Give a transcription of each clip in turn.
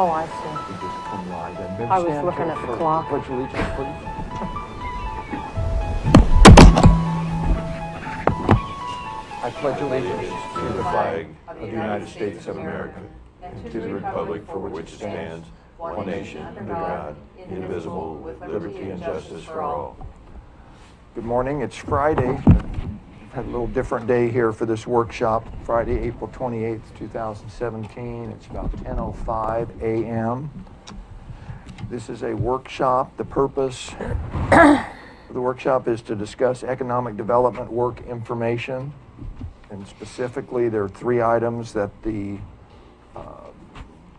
Oh, I see. We just come live and I was looking at the clock. Pledge allegiance, please. I pledge allegiance to the flag of the United States of America and to the republic for which it stands, one nation, under God, indivisible, with liberty and justice for all. Good morning. It's Friday. We've had a little different day here for this workshop. Friday, April 28th, 2017. It's about 10:05 a.m. This is a workshop. The purpose of the workshop is to discuss economic development work information. And specifically, there are three items that the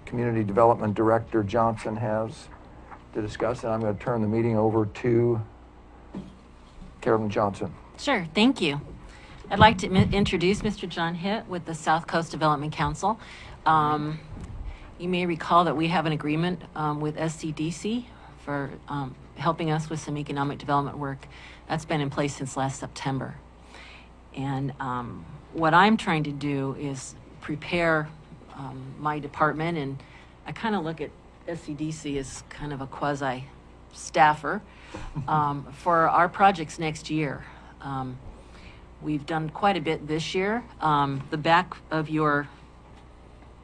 Community Development Director Johnson has to discuss. And I'm going to turn the meeting over to Carolyn Johnson. Sure, thank you. I'd like to introduce Mr. John Hitt with the South Coast Development Council. You may recall that we have an agreement with SCDC for helping us with some economic development work. That's been in place since last September. And what I'm trying to do is prepare my department, and I kind of look at SCDC as kind of a quasi-staffer for our projects next year. We've done quite a bit this year. The back of your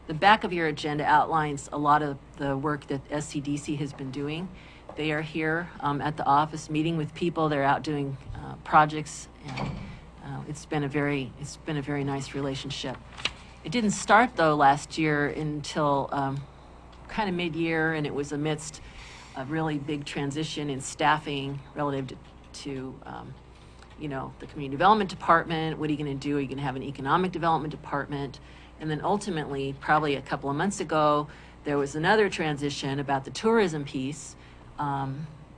agenda outlines a lot of the work that SCDC has been doing. They are here at the office meeting with people. They're out doing projects, and it's been a very nice relationship. It didn't start though last year until kind of mid-year, and it was amidst a really big transition in staffing relative to you know, the community development department. What are you going to do? Are you going to have an economic development department? And then ultimately, probably a couple of months ago, there was another transition about the tourism piece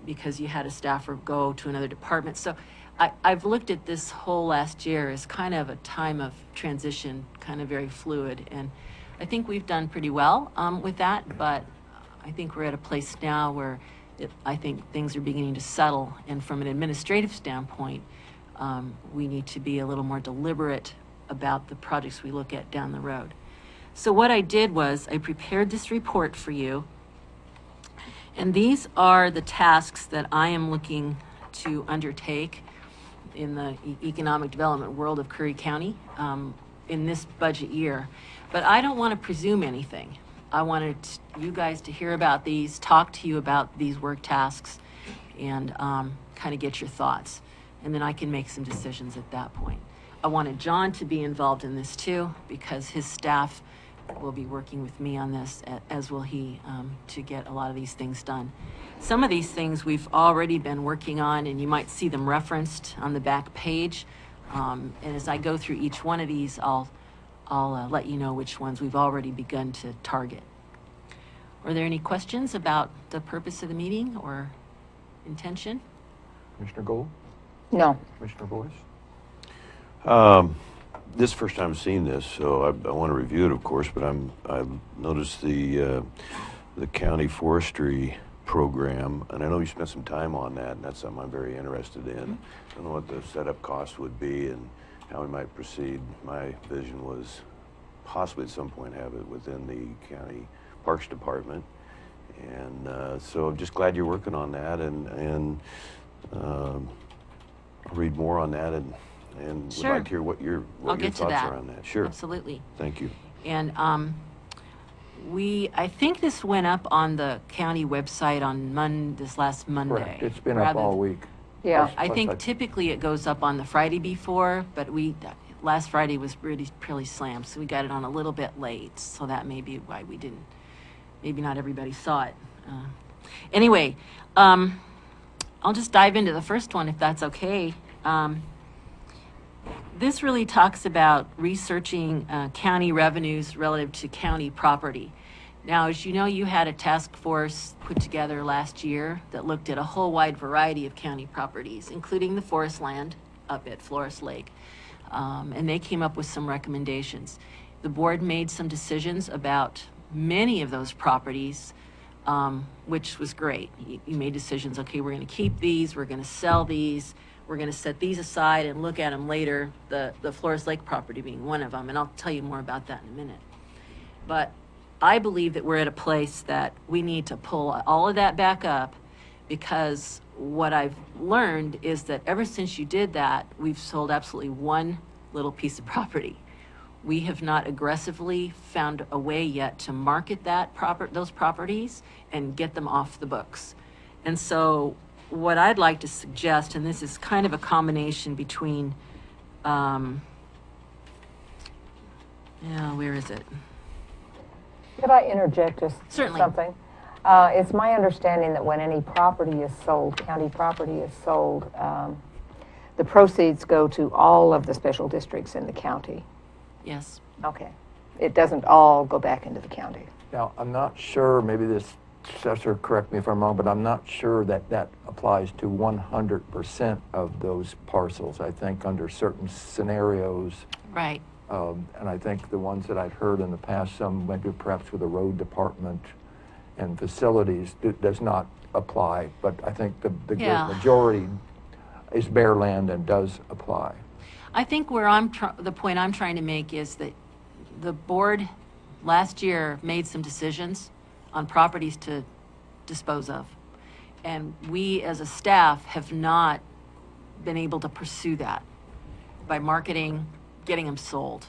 because you had a staffer go to another department. So I've looked at this whole last year as kind of a time of transition, kind of very fluid. And I think we've done pretty well with that, but I think we're at a place now where I think things are beginning to settle. And from an administrative standpoint, we need to be a little more deliberate about the projects we look at down the road. So what I did was I prepared this report for you. And these are the tasks that I am looking to undertake in the economic development world of Curry County in this budget year. But I don't want to presume anything. I wanted you guys to hear about these, talk to you about these work tasks, and kind of get your thoughts. And then I can make some decisions at that point. I wanted John to be involved in this too, because his staff will be working with me on this, as will he, to get a lot of these things done. Some of these things we've already been working on, and you might see them referenced on the back page. And as I go through each one of these, I'll let you know which ones we've already begun to target. Are there any questions about the purpose of the meeting or intention? Commissioner Gold? No. Commissioner Boice? This is the first time I've seen this, so I want to review it, of course, but I've noticed the county forestry program, and I know you spent some time on that, and that's something I'm very interested in. I don't know what the setup cost would be and how we might proceed. My vision was possibly at some point have it within the county parks department, and so I'm just glad you're working on that, and I'll read more on that, and Sure. would like to hear what your thoughts are on that. Sure. Absolutely. Thank you. And I think this went up on the county website on this last Monday. Correct. It's been up all week. Yeah. I think typically it goes up on the Friday before, but last Friday was pretty slammed, so we got it on a little bit late. So that may be why we didn't, maybe not everybody saw it. Anyway, I'll just dive into the first one if that's okay. This really talks about researching county revenues relative to county property. Now, as you know, you had a task force put together last year that looked at a whole wide variety of county properties, including the forest land up at Flores Lake. And they came up with some recommendations. The board made some decisions about many of those properties, which was great. You made decisions, okay, we're going to keep these, we're going to sell these, we're going to set these aside and look at them later, the Flores Lake property being one of them, and I'll tell you more about that in a minute. But I believe that we're at a place that we need to pull all of that back up, because what I've learned is that ever since you did that, we've sold absolutely one little piece of property. We have not aggressively found a way yet to market those properties and get them off the books. And so what I'd like to suggest, and this is kind of a combination between, where is it? Could I interject just Certainly. something? It's my understanding that when any property is sold, county property is sold, the proceeds go to all of the special districts in the county. Yes. Okay. It doesn't all go back into the county. Now, I'm not sure, maybe this assessor, correct me if I'm wrong, but I'm not sure that that applies to 100% of those parcels. I think under certain scenarios, Right. and I think the ones that I've heard in the past, some maybe perhaps with the road department and facilities, it does not apply. But I think the Yeah. majority is bare land and does apply. I think where the point I'm trying to make is that the board last year made some decisions on properties to dispose of. And we as a staff have not been able to pursue that by marketing, getting them sold.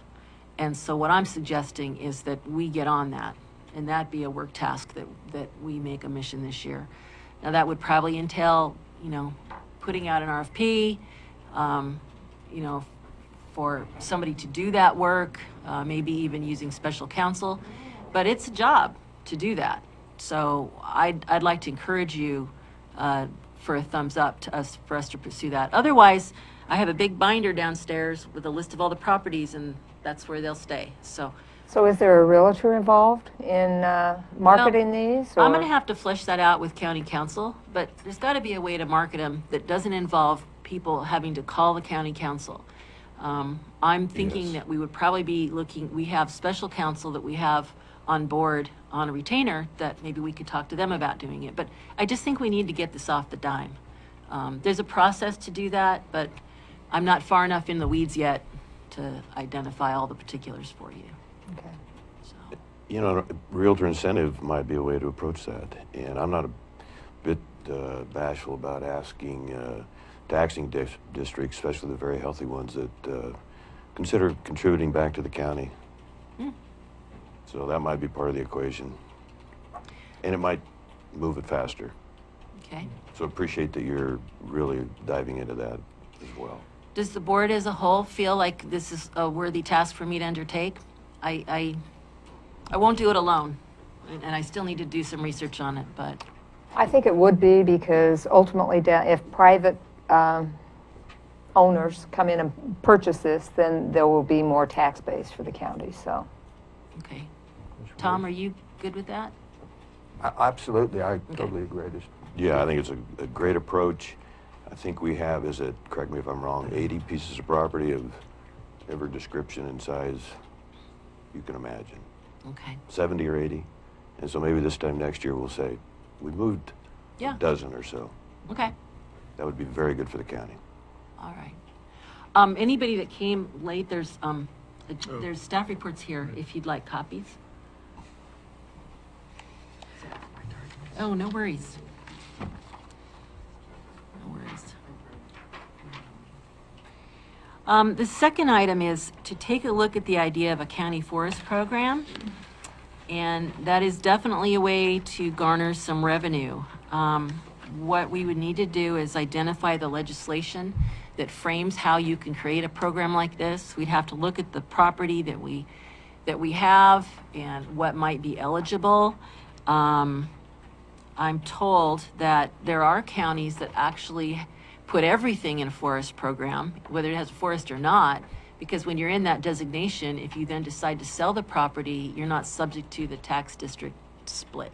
And so what I'm suggesting is that we get on that, and that be a work task that we make a mission this year. Now that would probably entail, putting out an RFP, for somebody to do that work, maybe even using special counsel, but it's a job to do that. So I'd like to encourage you for a thumbs up for us to pursue that. Otherwise, I have a big binder downstairs with a list of all the properties, and that's where they'll stay. So is there a realtor involved in marketing these? Or? I'm going to have to flesh that out with county council, but there's got to be a way to market them that doesn't involve people having to call the county council. I'm thinking that we would probably be we have special counsel that we have on board on a retainer that maybe we could talk to them about doing it. But I just think we need to get this off the dime. There's a process to do that, but I'm not far enough in the weeds yet to identify all the particulars for you. Okay. So. Realtor incentive might be a way to approach that. And I'm not a bit bashful about asking taxing districts, especially the very healthy ones, that consider contributing back to the county. So that might be part of the equation. And it might move it faster. Okay. So appreciate that you're really diving into that as well. Does the board as a whole feel like this is a worthy task for me to undertake? I won't do it alone, and I still need to do some research on it, but. I think it would be, because ultimately, if private owners come in and purchase this, then there will be more tax base for the county, so. Okay. Tom, are you good with that? Absolutely, I totally agree. Yeah, I think it's a great approach. I think we have, correct me if I'm wrong, 80 pieces of property of every description and size you can imagine. Okay. 70 or 80. And so maybe this time next year we'll say, we moved a dozen or so. Okay. That would be very good for the county. All right. Anybody that came late, there's staff reports here if you'd like copies. Oh, no worries. No worries. The second item is to take a look at the idea of a county forest program. And that is definitely a way to garner some revenue. What we would need to do is identify the legislation that frames how you can create a program like this. We'd have to look at the property that we have and what might be eligible. I'm told that there are counties that actually put everything in a forest program, whether it has a forest or not, because when you're in that designation, if you then decide to sell the property, you're not subject to the tax district split.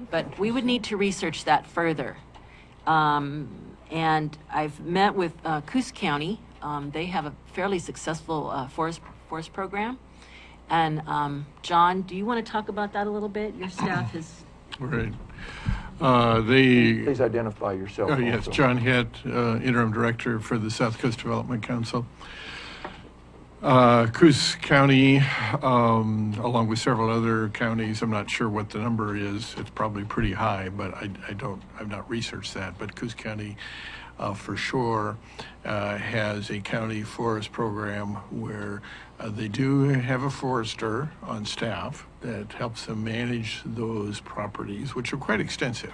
But we would need to research that further. And I've met with Coos County. They have a fairly successful forest program. And John, do you want to talk about that a little bit? Your staff has... Right. Please identify yourself. Yes, John Hitt, Interim Director for the South Coast Development Council. Coos County, along with several other counties, I'm not sure what the number is. It's probably pretty high, but I've not researched that. But Coos County, for sure, has a county forest program where they do have a forester on staff that helps them manage those properties, which are quite extensive.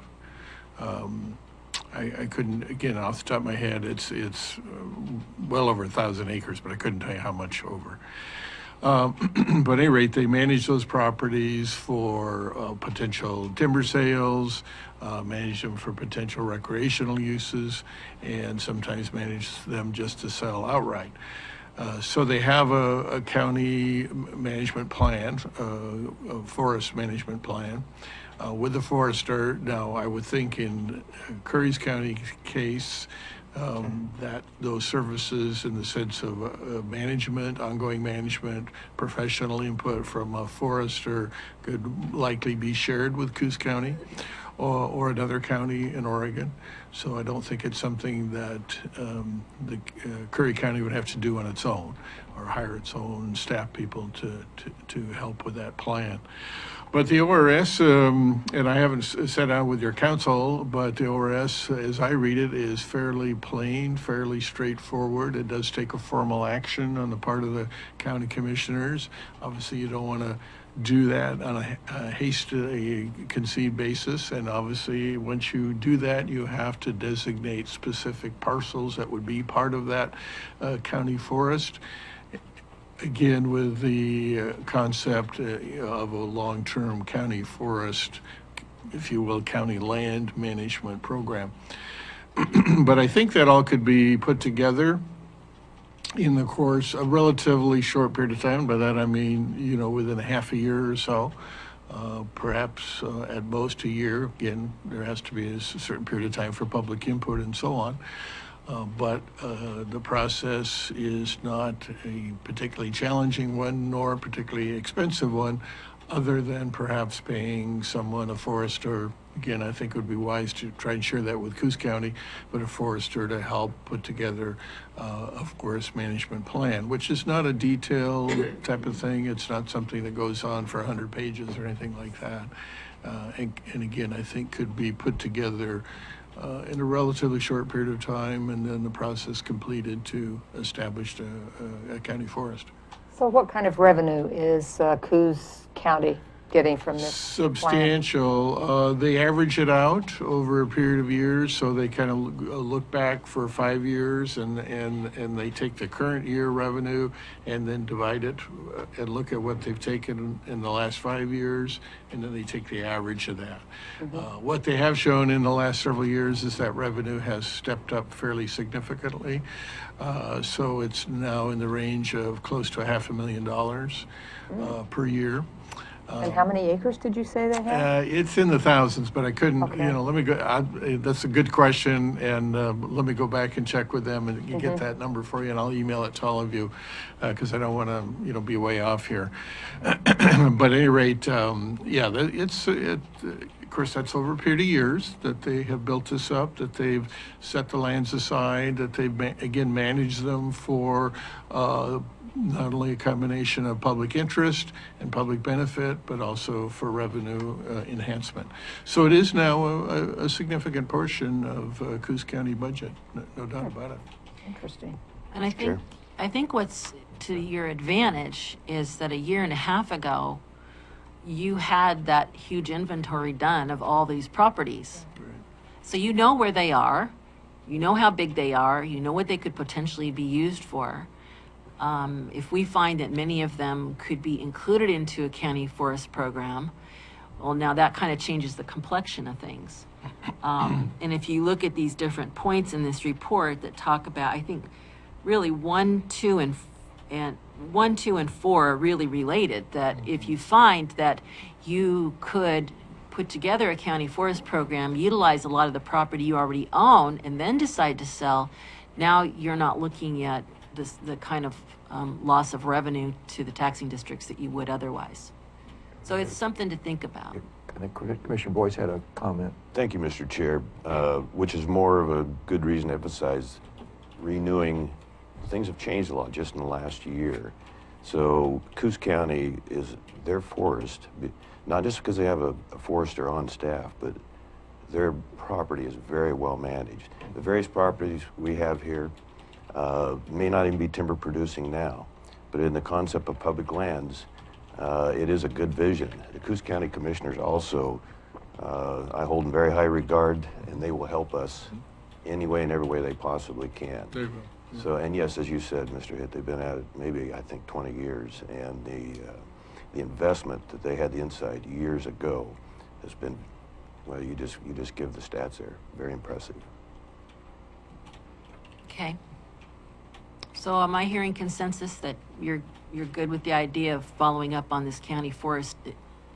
I couldn't, again, off the top of my head, it's well over 1,000 acres, but I couldn't tell you how much over. But at any rate, they manage those properties for potential timber sales, manage them for potential recreational uses, and sometimes manage them just to sell outright. So they have a county management plan, a forest management plan, with the forester. Now, I would think in Curry's County case, that those services in the sense of management, ongoing management, professional input from a forester could likely be shared with Coos County or another county in Oregon. So I don't think it's something that the Curry County would have to do on its own or hire its own staff people to help with that plan. But the ORS, and I haven't sat down with your council, but the ORS, as I read it, is fairly plain, fairly straightforward. It does take a formal action on the part of the county commissioners. Obviously, you don't want to do that on a hastily conceived basis, and obviously once you do that, you have to designate specific parcels that would be part of that county forest. Again, with the concept of a long-term county forest, if you will, county land management program. But I think that all could be put together in the course of a relatively short period of time. By that I mean, you know, within a half a year or so, perhaps at most a year. Again, there has to be a certain period of time for public input and so on. But the process is not a particularly challenging one, nor a particularly expensive one, other than perhaps paying someone, a forester. Again, I think it would be wise to try and share that with Coos County, but a forester to help put together a forest management plan, which is not a detailed type of thing. It's not something that goes on for 100 pages or anything like that. And again, I think could be put together in a relatively short period of time, and then the process completed to establish a county forest. So what kind of revenue is Coos County getting from this Substantial. plan? They average it out over a period of years, so they kind of look back for 5 years, and they take the current year revenue and then divide it and look at what they've taken in the last 5 years, and then they take the average of that. Mm-hmm. What they have shown in the last several years is that revenue has stepped up fairly significantly. So it's now in the range of close to $500,000 per year. And how many acres did you say they have? It's in the thousands, but I couldn't, Okay. you know, let me go, that's a good question, and let me go back and check with them and get that number for you, and I'll email it to all of you, because I don't want to, you know, be way off here. But at any rate, yeah, of course, that's over a period of years that they have built this up, that they've set the lands aside, that they've, again, managed them for not only a combination of public interest and public benefit, but also for revenue enhancement. So it is now a significant portion of Coos County budget, no doubt about it. Interesting. And I think what's to your advantage is that a year and a half ago, you had that huge inventory done of all these properties. Right. So you know where they are, you know how big they are, you know what they could potentially be used for. If we find that many of them could be included into a county forest program, well, now that kind of changes the complexion of things. And if you look at these different points in this report that talk about, I think really 1, 2, and 4 are really related, that if you find that you could put together a county forest program, utilize a lot of the property you already own, and then decide to sell, now you're not looking at the kind of loss of revenue to the taxing districts that you would otherwise. So it's something to think about. I think Commissioner Boice had a comment. Thank you, Mr. Chair, which is more of a good reason to emphasize renewing things have changed a lot just in the last year. So Coos County is their forest, not just because they have a forester on staff, but their property is very well managed. The various properties we have here may not even be timber producing now, but in the concept of public lands, it is a good vision. The Coos County Commissioners also, I hold in very high regard, and they will help us any way and every way they possibly can. They will. So, and yes, as you said, Mr. Hitt, they've been at it maybe, I think, 20 years, and the investment that they had the insight years ago has been, well, you just give the stats there. Very impressive. Okay. So am I hearing consensus that you're good with the idea of following up on this county forest?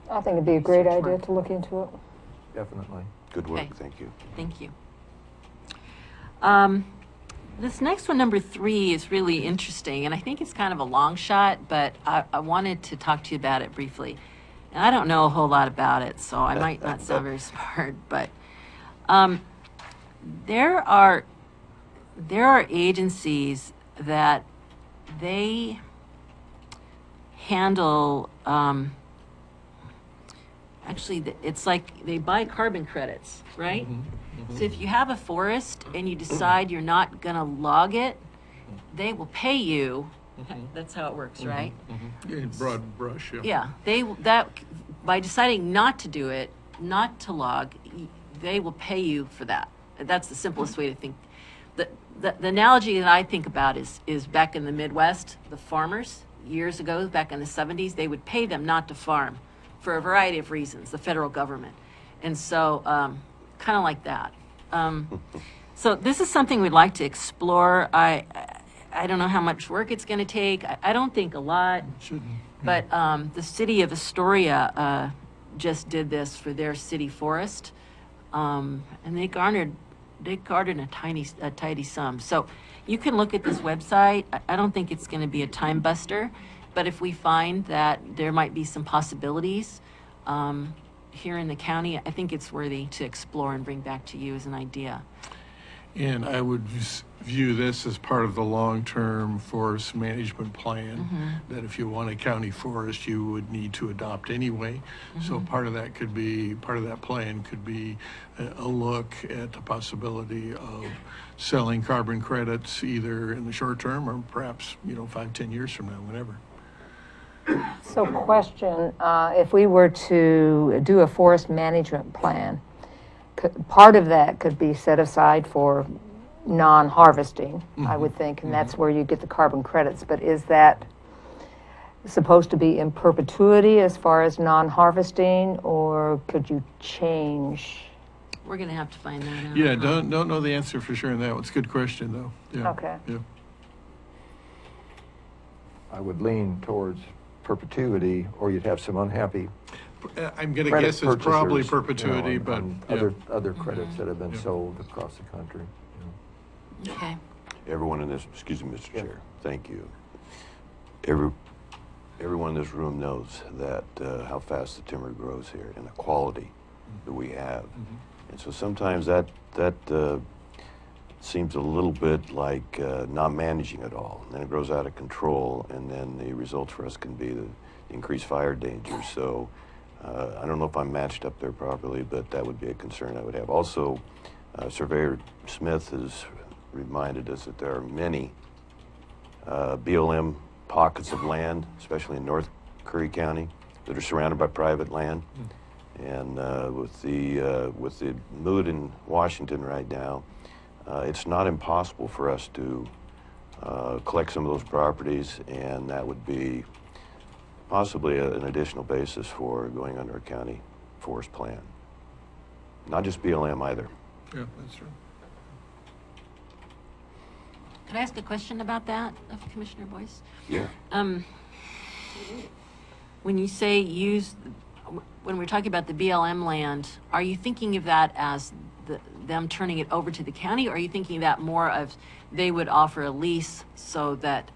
I think it'd be a great Search idea warrant. to look into it. Definitely. Good work, Okay. thank you. Thank you. This next one, number 3, is really interesting, and I think it's kind of a long shot, but I wanted to talk to you about it briefly. And I don't know a whole lot about it, so I might not sound very smart, but there are agencies that they handle, actually, it's like they buy carbon credits, right? So if you have a forest and you decide you're not going to log it, they will pay you. That's how it works, right? In broad brush, yeah. Yeah, by deciding not to do it, not to log, they will pay you for that. That's the simplest way to think. The analogy that I think about is back in the Midwest, the farmers, years ago, back in the 70s, they would pay them not to farm for a variety of reasons, the federal government. And so, kind of like that. So this is something we'd like to explore. I don't know how much work it's going to take. I don't think a lot. Shouldn't. But the city of Astoria just did this for their city forest, and they garnered a tidy sum. So you can look at this website. I don't think it's going to be a time buster, but if we find that there might be some possibilities here in the county, I think it's worthy to explore and bring back to you as an idea. And I would view this as part of the long-term forest management plan, that if you want a county forest, you would need to adopt anyway. So part of that plan could be a look at the possibility of selling carbon credits either in the short term or perhaps, 5-10 years from now, whenever. So question, if we were to do a forest management plan, part of that could be set aside for non-harvesting, I would think, and that's where you get the carbon credits. But is that supposed to be in perpetuity as far as non-harvesting, or could you change? We're going to have to find that out. Yeah, don't know the answer for sure on that. It's a good question, though. Yeah. Okay. Yeah. I would lean towards perpetuity, or you'd have some unhappy I'm going to credit guess it's probably purchasers, perpetuity, on- but on yeah. other credits that have been Yeah. sold across the country. Okay. Everyone in this, excuse me, Mr. Yeah. Chair, thank you. Everyone in this room knows that how fast the timber grows here and the quality that we have. And so sometimes that seems a little bit like not managing it all. And then it grows out of control, and then the results for us can be the increased fire danger. So I don't know if I'm matched up there properly, but that would be a concern I would have. Also, Surveyor Smith has reminded us that there are many BLM pockets of land, especially in North Curry County, that are surrounded by private land. And with the mood in Washington right now, it's not impossible for us to collect some of those properties, and that would be possibly an additional basis for going under a county forest plan. Not just BLM either. Yeah, that's true. Could I ask a question about that, of Commissioner Boice? Yeah. When you say when we're talking about the BLM land, are you thinking of that as them turning it over to the county, or are you thinking that more of they would offer a lease so that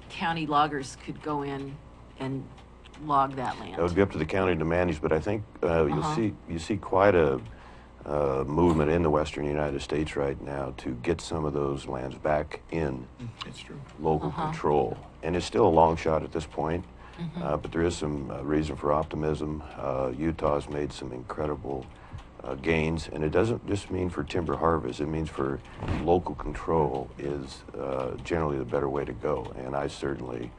county loggers could go in and log that land? That would be up to the county to manage, but I think you see quite a movement in the western United States right now to get some of those lands back in It's true. local control. And it's still a long shot at this point, but there is some reason for optimism. Utah's made some incredible gains, and it doesn't just mean for timber harvest, it means for local control is generally the better way to go. And I certainly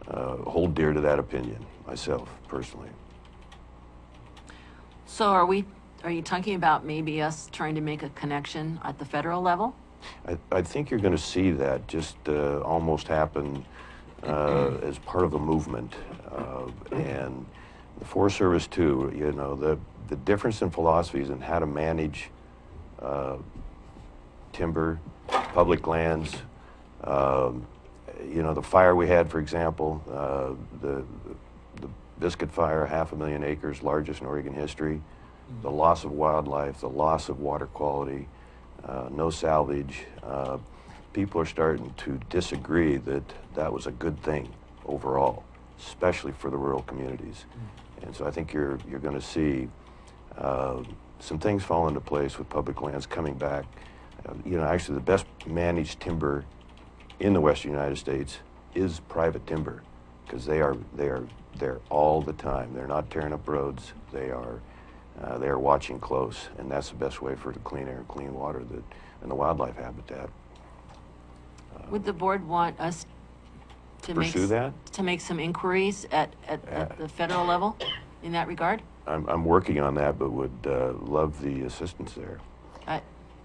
hold dear to that opinion myself, personally. So are you talking about maybe us trying to make a connection at the federal level? I think you're going to see that just almost happen as part of a movement. And the Forest Service too, you know, the difference in philosophies and how to manage timber, public lands, you know, the fire we had, for example, the Biscuit Fire, 500,000 acres, largest in Oregon history, the loss of wildlife, the loss of water quality, no salvage. People are starting to disagree that that was a good thing overall, especially for the rural communities. And so I think you're going to see some things fall into place with public lands coming back. You know, actually the best managed timber in the western United States is private timber, because they're there all the time. They're not tearing up roads. They are watching close, and that's the best way for the clean air and clean water and the wildlife habitat. Would the board want us to make some inquiries at the federal level in that regard? I'm working on that, but would love the assistance there.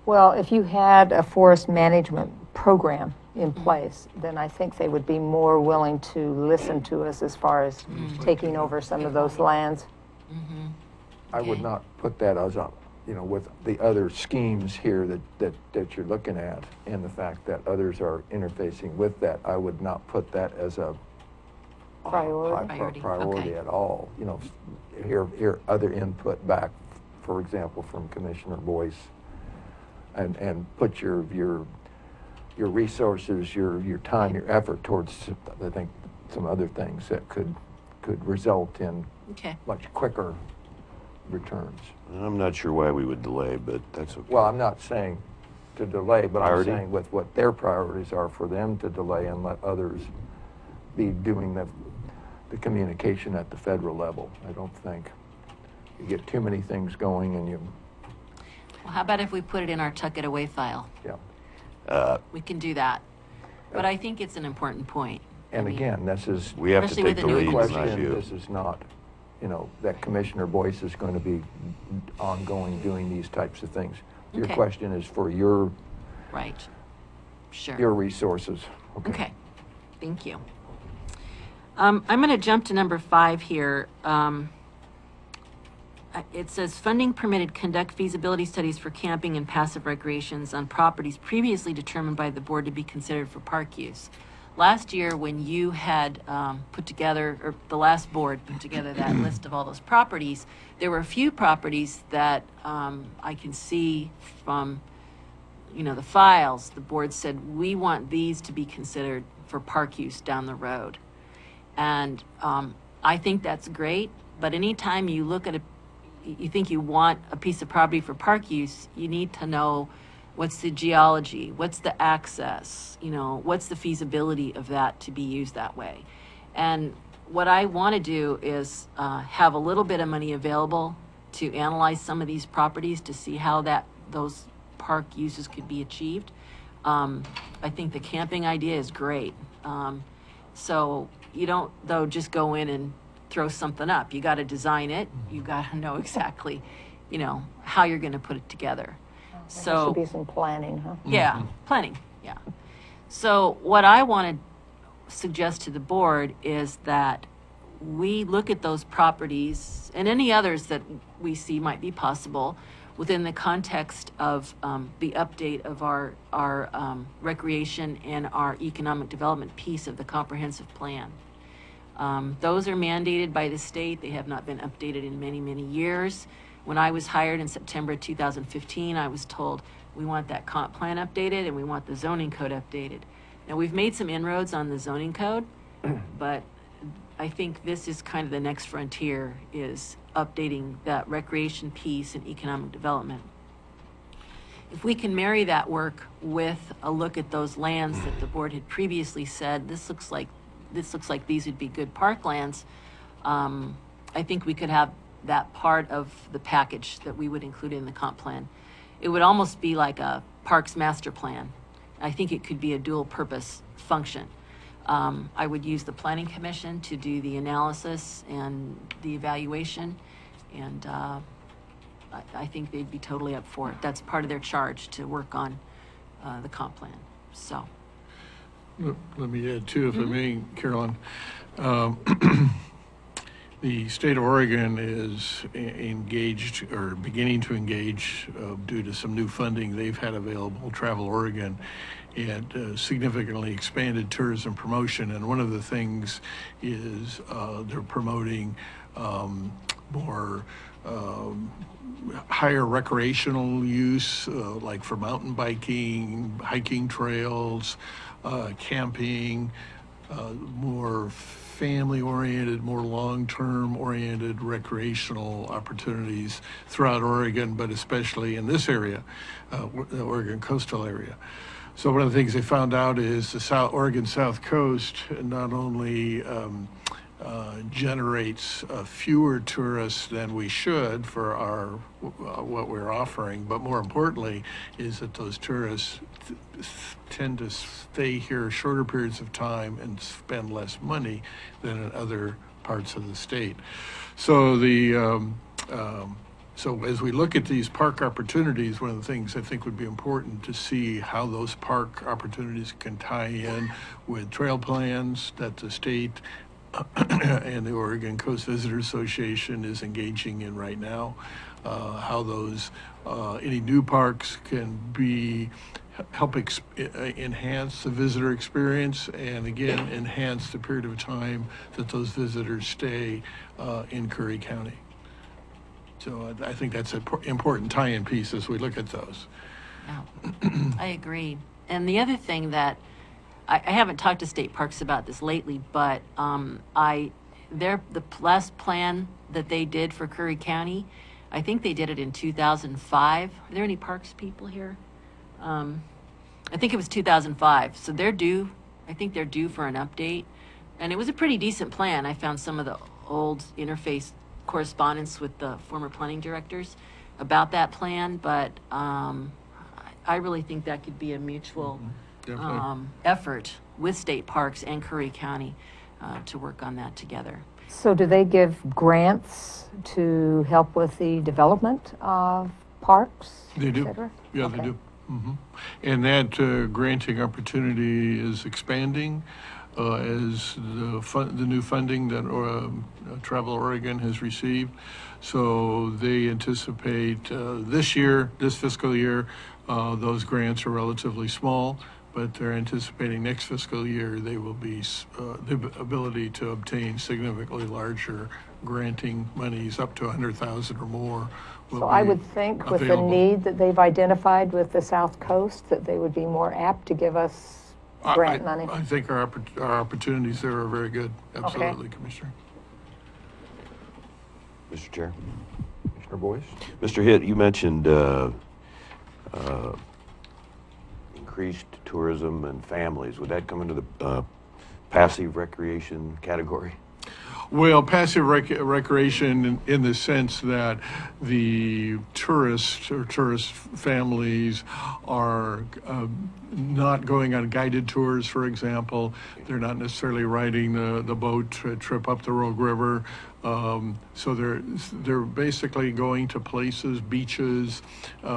Well, if you had a forest management program in place, then I think they would be more willing to listen to us as far as taking over some of those lands. I would not put that as a, you know, with the other schemes here that you're looking at, and the fact that others are interfacing with that, I would not put that as a Priority. priority at all. You know, hear other input back, for example, from Commissioner Boice, and put your resources, your time, your effort towards, I think, some other things that could result in much quicker returns. I'm not sure why we would delay, but that's okay. Well, I'm not saying to delay, but Priority? I'm saying with what their priorities are, for them to delay and let others be doing the communication at the federal level. I don't think you get too many things going and you... Well, how about if we put it in our tuck it away file? Yeah. We can do that. But I think it's an important point. And again, this is... We have to Especially take with the the new lead, not question, you. this is not, you know, that Commissioner Boice is going to be ongoing doing these types of things. Your Okay. question is for your Right. Sure. your resources. Okay. Thank you. I'm going to jump to number 5 here. It says funding permitted conduct feasibility studies for camping and passive recreations on properties previously determined by the board to be considered for park use. Last year, when you had put together, or the last board put together that list of all those properties, there were a few properties that I can see from, you know, the files. The board said, we want these to be considered for park use down the road. And I think that's great, but anytime you look at you think you want a piece of property for park use, you need to know what's the geology, what's the access, you know, what's the feasibility of that to be used that way. And what I want to do is have a little bit of money available to analyze some of these properties to see how those park uses could be achieved. I think the camping idea is great. So you don't, though, just go in and throw something up. You got to design it. You got to know exactly, you know, how you're going to put it together. There So should be some planning, huh? yeah, planning, yeah. So what I want to suggest to the board is that we look at those properties and any others that we see might be possible within the context of the update of our recreation and our economic development piece of the comprehensive plan. Those are mandated by the state. They have not been updated in many, many years. When I was hired in September 2015, I was told we want that comp plan updated and we want the zoning code updated. Now, we've made some inroads on the zoning code, but I think this is kind of the next frontier, is updating that recreation piece and economic development if we can marry that work with a look at those lands that the board had previously said, this looks like these would be good parklands, I think we could have that part of the package that we would include in the comp plan. It would almost be like a parks master plan. I think it could be a dual purpose function. I would use the planning commission to do the analysis and the evaluation, and I think they'd be totally up for it. That's part of their charge, to work on the comp plan. So Let me add too, if I may, Carolyn. The state of Oregon is engaged, or beginning to engage, due to some new funding they've had available, Travel Oregon, and significantly expanded tourism promotion. And one of the things is they're promoting more higher recreational use, like for mountain biking, hiking trails, camping, more family-oriented, more long-term oriented recreational opportunities throughout Oregon, but especially in this area, the Oregon coastal area. So one of the things they found out is the Oregon South Coast not only generates fewer tourists than we should for our what we're offering, but more importantly is that those tourists tend to stay here shorter periods of time and spend less money than in other parts of the state. So so as we look at these park opportunities, one of the things I think would be important to see how those park opportunities can tie in with trail plans that the state and the Oregon Coast Visitor Association is engaging in right now. How those any new parks can help enhance the visitor experience, and again enhance the period of time that those visitors stay in Curry County. So I think that's an important tie-in piece as we look at those. yeah, I agree. And the other thing that I haven't talked to state parks about this lately, but the last plan that they did for Curry County, I think they did it in 2005. Are there any parks people here? I think it was 2005. So they're due. I think they're due for an update, and it was a pretty decent plan. I found some of the old interface correspondence with the former planning directors about that plan, but I really think that could be a mutual effort with state parks and Curry County to work on that together. So do they give grants to help with the development of parks? They do. et cetera? Yeah, Okay. they do. And that granting opportunity is expanding as the new funding that Travel Oregon has received. So they anticipate this fiscal year, those grants are relatively small, but they're anticipating next fiscal year they will be the ability to obtain significantly larger granting monies, up to 100,000 or more. So I would think with the need that they've identified with the South Coast, that they would be more apt to give us grant money. I think our opportunities there are very good. Absolutely, Commissioner. Mr. Chair. Commissioner Boice? Mr. Hitt, you mentioned increased tourism and families. Would that come into the passive recreation category? Well, passive recreation in the sense that the tourists or tourist families are not going on guided tours, for example. They're not necessarily riding the boat trip up the Rogue River. So they're basically going to places, beaches,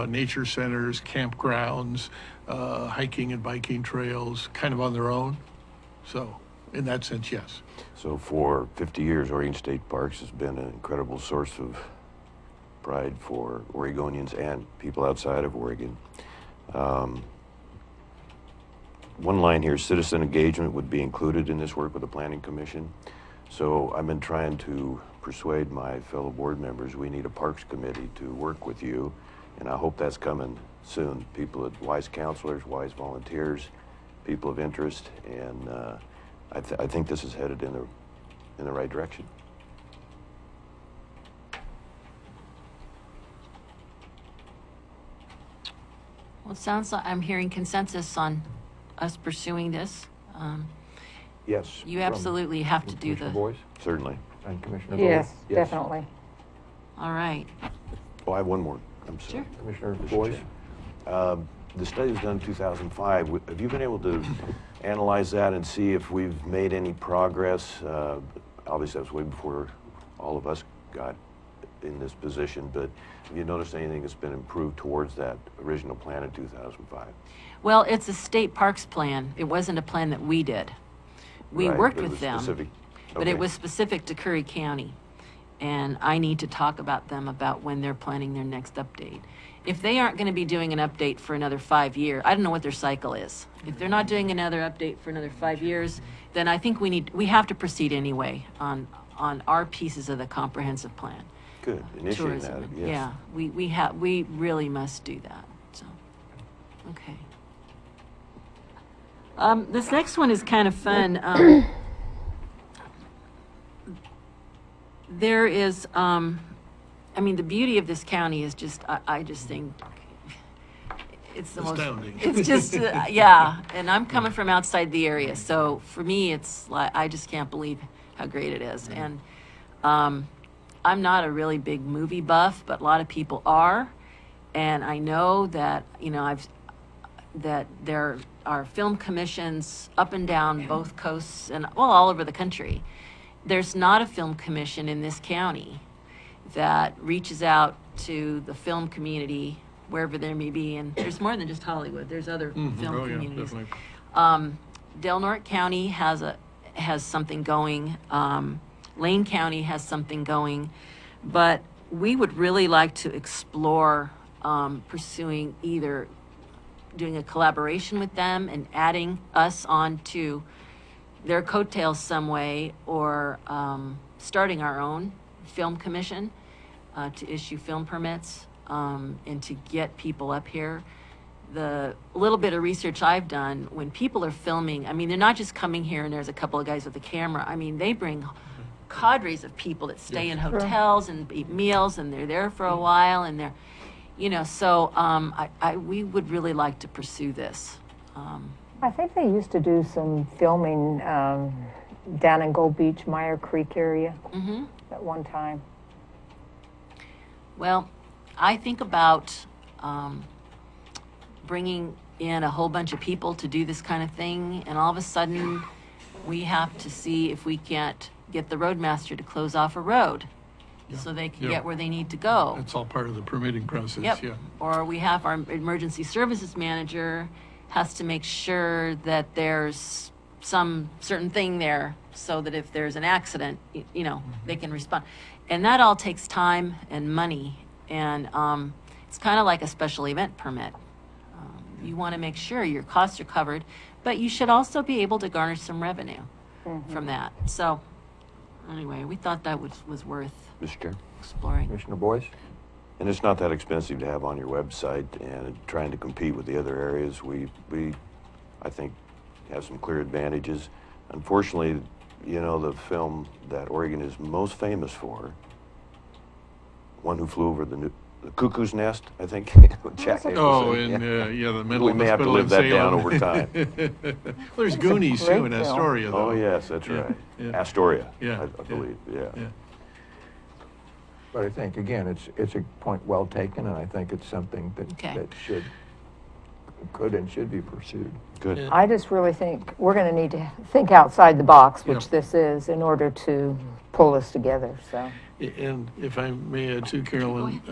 nature centers, campgrounds, hiking and biking trails, kind of on their own. So in that sense, yes. So for 50 years, Oregon State Parks has been an incredible source of pride for Oregonians and people outside of Oregon. One line here, citizen engagement would be included in this work with the Planning Commission. So I've been trying to persuade my fellow board members we need a Parks Committee to work with you, and I hope that's coming soon. People, wise counselors, wise volunteers, people of interest, and I think this is headed in the right direction. Well, it sounds like I'm hearing consensus on us pursuing this. Yes. You from absolutely have to do Commissioner the, Boice Certainly. and Commissioner Yes, Boice? definitely. all right. Oh, I have one more. I'm sorry. Sure. Commissioner Mr. Boice? Chair. The study was done in 2005. Have you been able to analyze that and see if we've made any progress? Obviously, that was way before all of us got in this position, but have you noticed anything that's been improved towards that original plan in 2005? Well, it's a state parks plan. It wasn't a plan that we did. We Right, worked but it with was them, specific. but Okay. it was specific to Curry County. And I need to talk about them about when they're planning their next update. If they aren't going to be doing an update for another 5 years, I don't know what their cycle is. If they're not doing another update for another 5 years, then I think we have to proceed anyway on our pieces of the comprehensive plan. Good, initiate that, Tourism. yes. Yeah, we really must do that, so, okay. This next one is kind of fun. There is, I mean, the beauty of this county is just, I just think it's the Astounding. most, it's just, yeah, and I'm coming from outside the area, so for me, it's like, I just can't believe how great it is. And I'm not a really big movie buff, but a lot of people are, and I know that, you know, that there are film commissions up and down both coasts and, well, all over the country. There's not a film commission in this county that reaches out to the film community wherever there may be, and there's more than just Hollywood. There's other film Oh, yeah, communities. definitely. Del Norte County has something going. Lane County has something going, but we would really like to explore pursuing either doing a collaboration with them and adding us on to their coattails some way, or starting our own film commission to issue film permits and to get people up here. The little bit of research I've done, when people are filming, I mean, they're not just coming here and there's a couple of guys with a camera. I mean, they bring cadres of people that stay in hotels and eat meals, and they're there for a while, and they're, you know, so we would really like to pursue this. I think they used to do some filming down in Gold Beach, Meyer Creek area at one time. Well, I think about bringing in a whole bunch of people to do this kind of thing, and all of a sudden we have to see if we can't get the roadmaster to close off a road so they can get where they need to go. That's all part of the permitting process, Yep. yeah. Or we have our emergency services manager has to make sure that there's some certain thing there so that if there's an accident, you know, they can respond. And that all takes time and money. And it's kind of like a special event permit. You want to make sure your costs are covered, but you should also be able to garner some revenue from that. So anyway, we thought that was worth Mr. Chair? exploring. Commissioner Boice? And it's not that expensive to have on your website, and trying to compete with the other areas, we I think, have some clear advantages. Unfortunately, you know, the film that Oregon is most famous for, One Who Flew Over the Cuckoo's Nest, I think. Jack Oh, Nicholson. and yeah, the mental We may have to hospital live in that down Salem. over time. Well, there's Goonies great too in film. Astoria, though. Oh, yes, that's Yeah, right. yeah. Astoria, Yeah, I yeah, believe, yeah. Yeah. But I think, again, it's a point well taken, and I think it's something that, Okay. that could and should be pursued. Good. Yeah. I just really think we're going to need to think outside the box, which Yeah. this is, in order to pull this together, so. And if I may add too, Carolyn,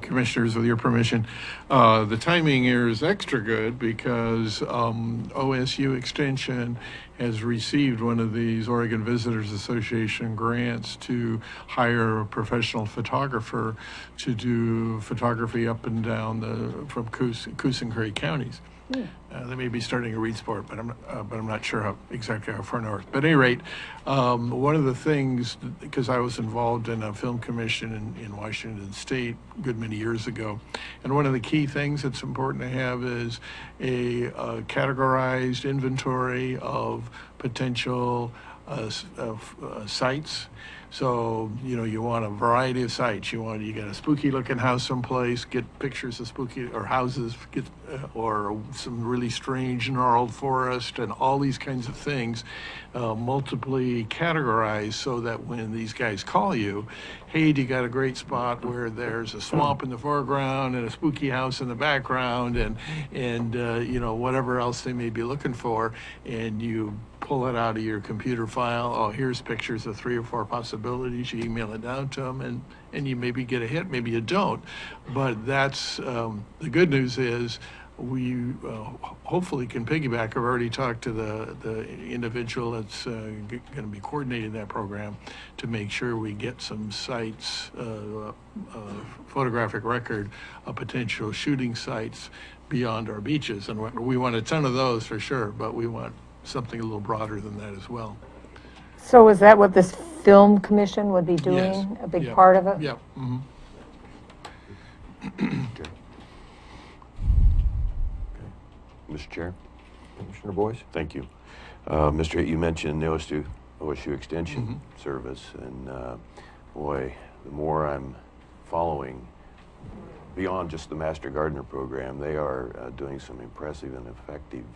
commissioners, with your permission, the timing here is extra good because OSU Extension has received one of these Oregon Visitors Association grants to hire a professional photographer to do photography up and down from Coos and Curry counties. They may be starting a Reed Sport, but I'm not sure exactly how far north. But at any rate, one of the things, because I was involved in a film commission in Washington State a good many years ago, and one of the key things that's important to have is a categorized inventory of potential sites, So, you know, you want a variety of sites. You get a spooky looking house someplace, get pictures of spooky or houses, or some really strange gnarled forest and all these kinds of things, multiply categorized so that when these guys call you, hey, you got a great spot where there's a swamp in the foreground and a spooky house in the background and you know, whatever else they may be looking for, and you pull it out of your computer file. Oh, here's pictures of 3 or 4 possibilities. You email it down to them, and you maybe get a hit, maybe you don't. But that's the good news is we hopefully can piggyback. I've already talked to the individual that's going to be coordinating that program to make sure we get some sites, photographic record of potential shooting sites beyond our beaches. And we want a ton of those for sure, but we want something a little broader than that as well. So is that what this film commission would be doing? Yes. A big Yep. part of it? Yep. Mm-hmm. Okay. Mr. Chair. Commissioner Boice? Thank you. Mr. Hitt, you mentioned the OSU Extension Service, and boy, the more I'm following beyond just the Master Gardener program, they are doing some impressive and effective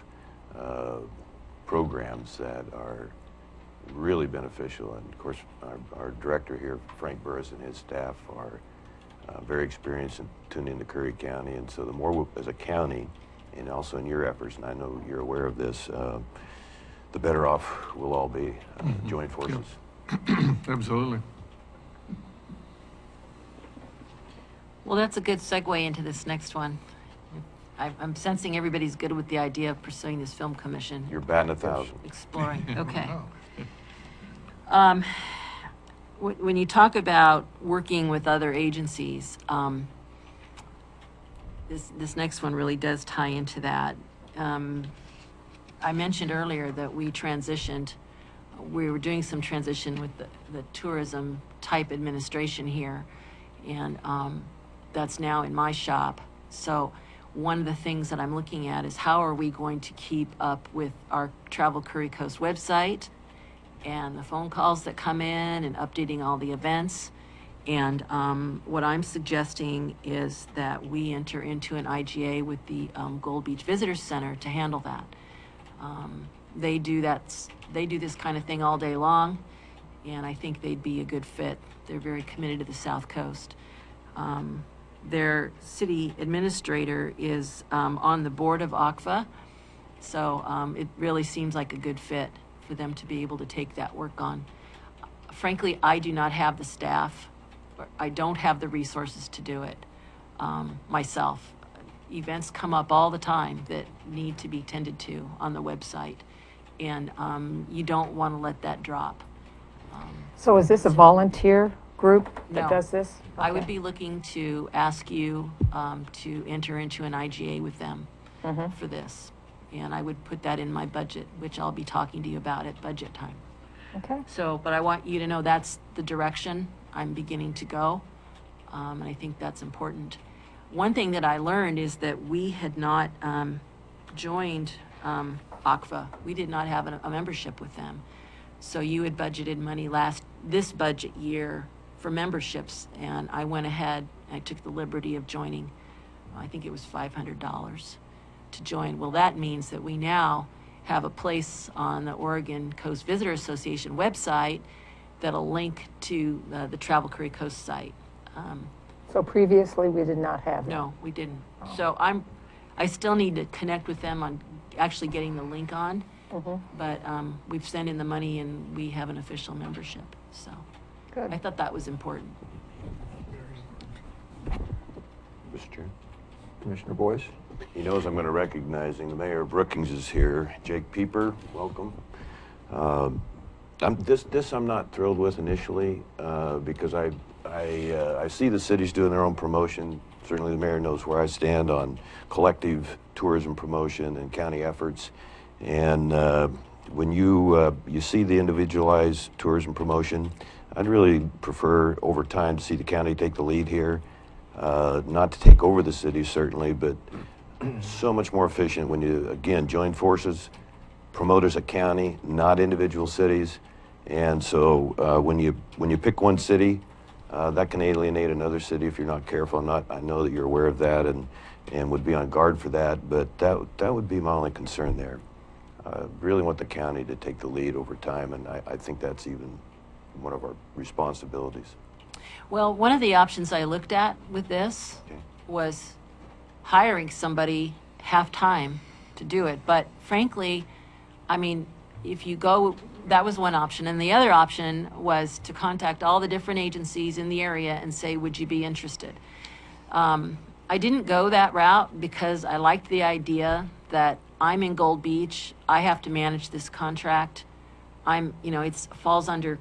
programs that are really beneficial. And of course, our director here, Frank Burris, and his staff are very experienced in tuning into Curry County, and so the more as a county, and also in your efforts, and I know you're aware of this, the better off we'll all be, join forces. Absolutely. Well, that's a good segue into this next one. I'm sensing everybody's good with the idea of pursuing this film commission. You're batting 1,000. Exploring, okay. Wow. When you talk about working with other agencies, this next one really does tie into that. I mentioned earlier that we were doing some transition with the tourism type administration here, and that's now in my shop. So one of the things that I'm looking at is how are we going to keep up with our Travel Curry Coast website and the phone calls that come in and updating all the events. And what I'm suggesting is that we enter into an IGA with the Gold Beach Visitors Center to handle that. They do this kind of thing all day long, and I think they'd be a good fit. They're very committed to the South Coast. Their city administrator is on the board of ACFA, so it really seems like a good fit for them to be able to take that work on. Frankly, I do not have the staff. I don't have the resources to do it myself. Events come up all the time that need to be tended to on the website, and you don't want to let that drop. So is this a volunteer group that No. does this? I would Okay. be looking to ask you to enter into an IGA with them for this. And I would put that in my budget, which I'll be talking to you about at budget time. Okay. So, but I want you to know that's the direction I'm beginning to go. And I think that's important. One thing that I learned is that we had not joined ACFA. We did not have a membership with them. So you had budgeted money this budget year for memberships, and I went ahead, I took the liberty of joining. I think it was $500 to join. Well, that means that we now have a place on the Oregon Coast Visitor Association website that'll link to the Travel Curry Coast site. So previously, we did not have that? No, we didn't. So I still need to connect with them on actually getting the link on, but we've sent in the money and we have an official membership, so. Good. I thought that was important. Mr. Chair. Commissioner Boice? He knows I'm going to recognize him. The mayor of Brookings is here. Jake Pieper, welcome. This I'm not thrilled with initially because I see the cities doing their own promotion. Certainly the mayor knows where I stand on collective tourism promotion and county efforts. And when you see the individualized tourism promotion, I'd really prefer over time to see the county take the lead here. Not to take over the city certainly, but so much more efficient when you, again, join forces, promote as a county, not individual cities, And so when you pick one city, that can alienate another city if you're not careful. I know that you're aware of that and would be on guard for that, but that would be my only concern there. Really want the county to take the lead over time, and I think that's even one of our responsibilities. Well, one of the options I looked at with this was hiring somebody half-time to do it. But frankly, I mean, if you go, that was one option. And the other option was to contact all the different agencies in the area and say, would you be interested? I didn't go that route because I liked the idea that I'm in Gold Beach. I have to manage this contract. It falls under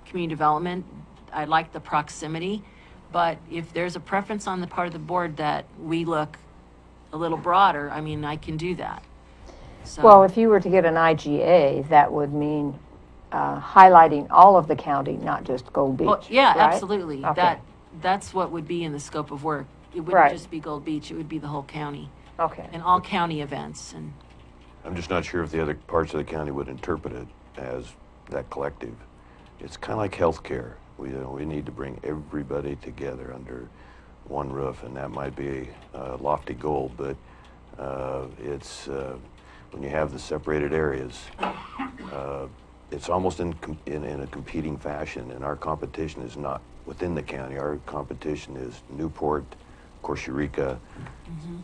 community development. I like the proximity, but if there's a preference on the part of the board that we look a little broader, I mean, I can do that. So, Well, if you were to get an IGA, that would mean highlighting all of the county, not just Gold Beach. well, yeah, right? absolutely. Okay. That's what would be in the scope of work. It wouldn't Right. just be Gold Beach, it would be the whole county Okay. and all county events. And I'm just not sure if the other parts of the county would interpret it as that collective. It's kind of like healthcare. We need to bring everybody together under one roof, and that might be a lofty goal, but it's when you have the separated areas, it's almost in a competing fashion, and our competition is not within the county. Our competition is Newport, of course, Eureka,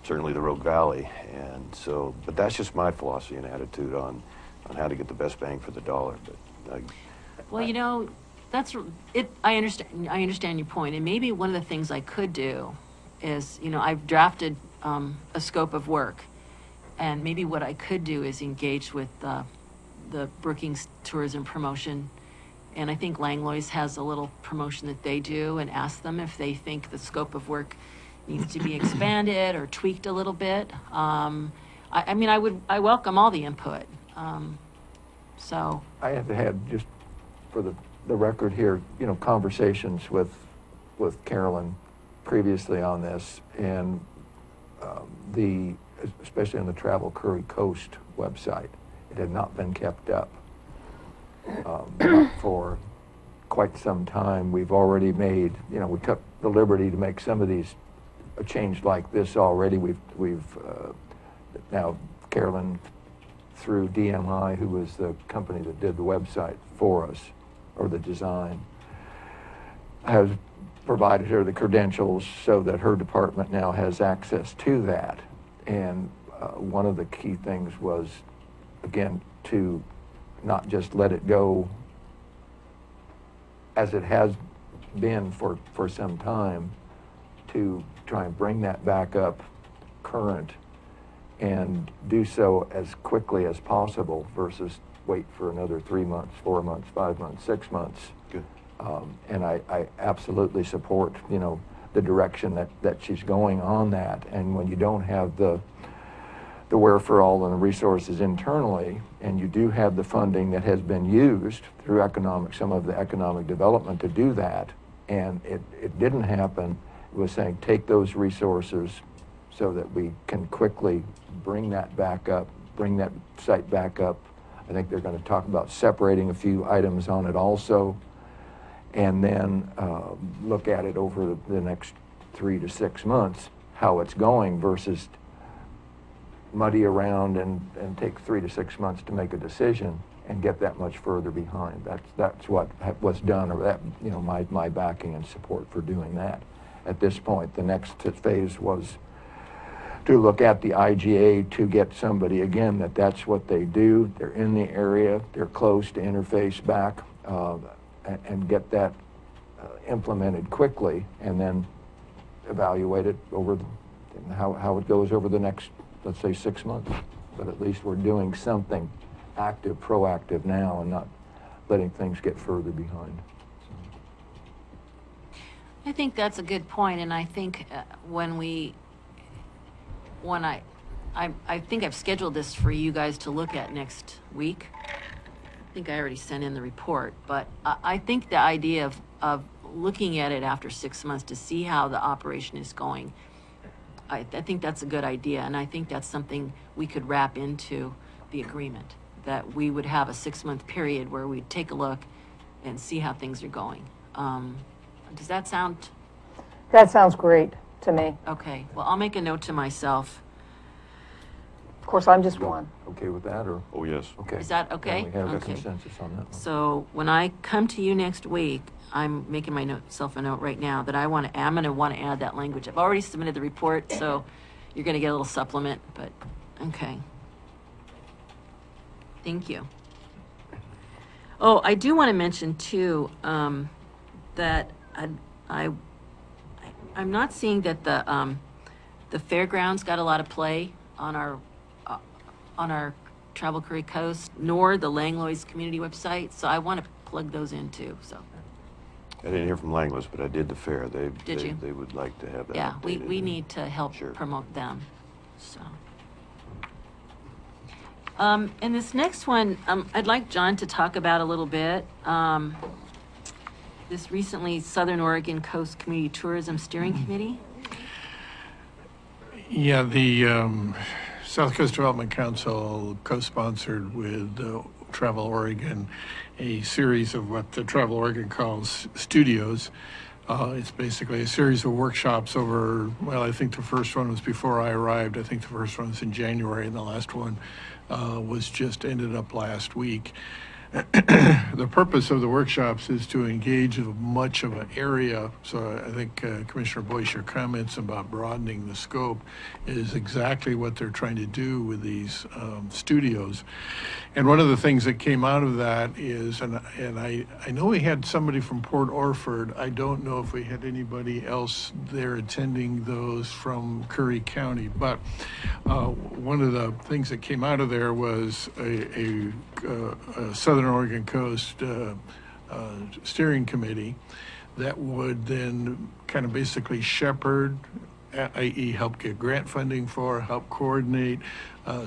certainly the Rogue Valley, and so, but that's just my philosophy and attitude on how to get the best bang for the dollar. But well, that's it. I understand your point, and maybe one of the things I could do is, I've drafted a scope of work, and maybe what I could do is engage with the Brookings Tourism Promotion, and I think Langlois has a little promotion that they do, and ask them if they think the scope of work needs to be expanded or tweaked a little bit. I welcome all the input. So I have had, just for the record here, conversations with Carolyn previously on this, and especially on the Travel Curry Coast website, it had not been kept up for quite some time. We've already made, we took the liberty to make some of these a change like this already. We've now Carolyn, through DMI, who was the company that did the website for us, or the design, has provided her the credentials so that her department now has access to that. And one of the key things was, again, to not just let it go as it has been for some time, to try and bring that back up current and do so as quickly as possible versus wait for another 3 months, 4 months, 5 months, 6 months. Good. And I absolutely support, the direction that she's going on that. And when you don't have the wherewithal and the resources internally, and you do have the funding that has been used through some of the economic development to do that, and it didn't happen, it was saying take those resources so that we can quickly bring that back up, bring that site back up. I think they're going to talk about separating a few items on it also, and then look at it over the next 3 to 6 months, how it's going, versus muddy around and take 3 to 6 months to make a decision and get that much further behind. That's what was done, or that, my backing and support for doing that. At this point, the next phase was to look at the IGA to get somebody, again, that's what they do. They're in the area, they're close to interface back, and get that implemented quickly, and then evaluate it over how it goes over the next, let's say, 6 months. But at least we're doing something active, proactive now, and not letting things get further behind. I think that's a good point, and I think I think I've scheduled this for you guys to look at next week. I think I already sent in the report, but I think the idea of looking at it after 6 months to see how the operation is going, I think that's a good idea, and I think that's something we could wrap into the agreement. that we would have a 6-month period where we'd take a look and see how things are going. Does that sound That sounds great to me. okay? Well, I'll make a note to myself. Of course, I'm just one. Okay with that, or? Oh, yes. Okay. Is that okay? Then we have a Okay. consensus on that one. So when I come to you next week, I'm making myself a note right now that I'm going to add that language. I've already submitted the report, so you're going to get a little supplement, but okay. Thank you. Oh, I do want to mention too, that I'm not seeing that the fairgrounds got a lot of play on our Travel Curry Coast, nor the Langlois community website. So I want to plug those in too. So I didn't hear from Langlois, but I did the fair. Did you? They would like to have that. yeah, we updated. need to help Sure. promote them. So. And this next one, I'd like John to talk about a little bit. This recently Southern Oregon Coast Community Tourism Steering Committee. Yeah, the South Coast Development Council co-sponsored with Travel Oregon a series of what the Travel Oregon calls studios. It's basically a series of workshops over, well, I think the first one was before I arrived. I think the first one was in January, and the last one was just ended up last week. The purpose of the workshops is to engage much of an area. So I think Commissioner Boice, your comments about broadening the scope is exactly what they're trying to do with these studios. And one of the things that came out of that is, and I know we had somebody from Port Orford. I don't know if we had anybody else there attending those from Curry County, but one of the things that came out of there was a Southern Oregon Coast steering committee that would then kind of basically shepherd, i.e. help get grant funding for, help coordinate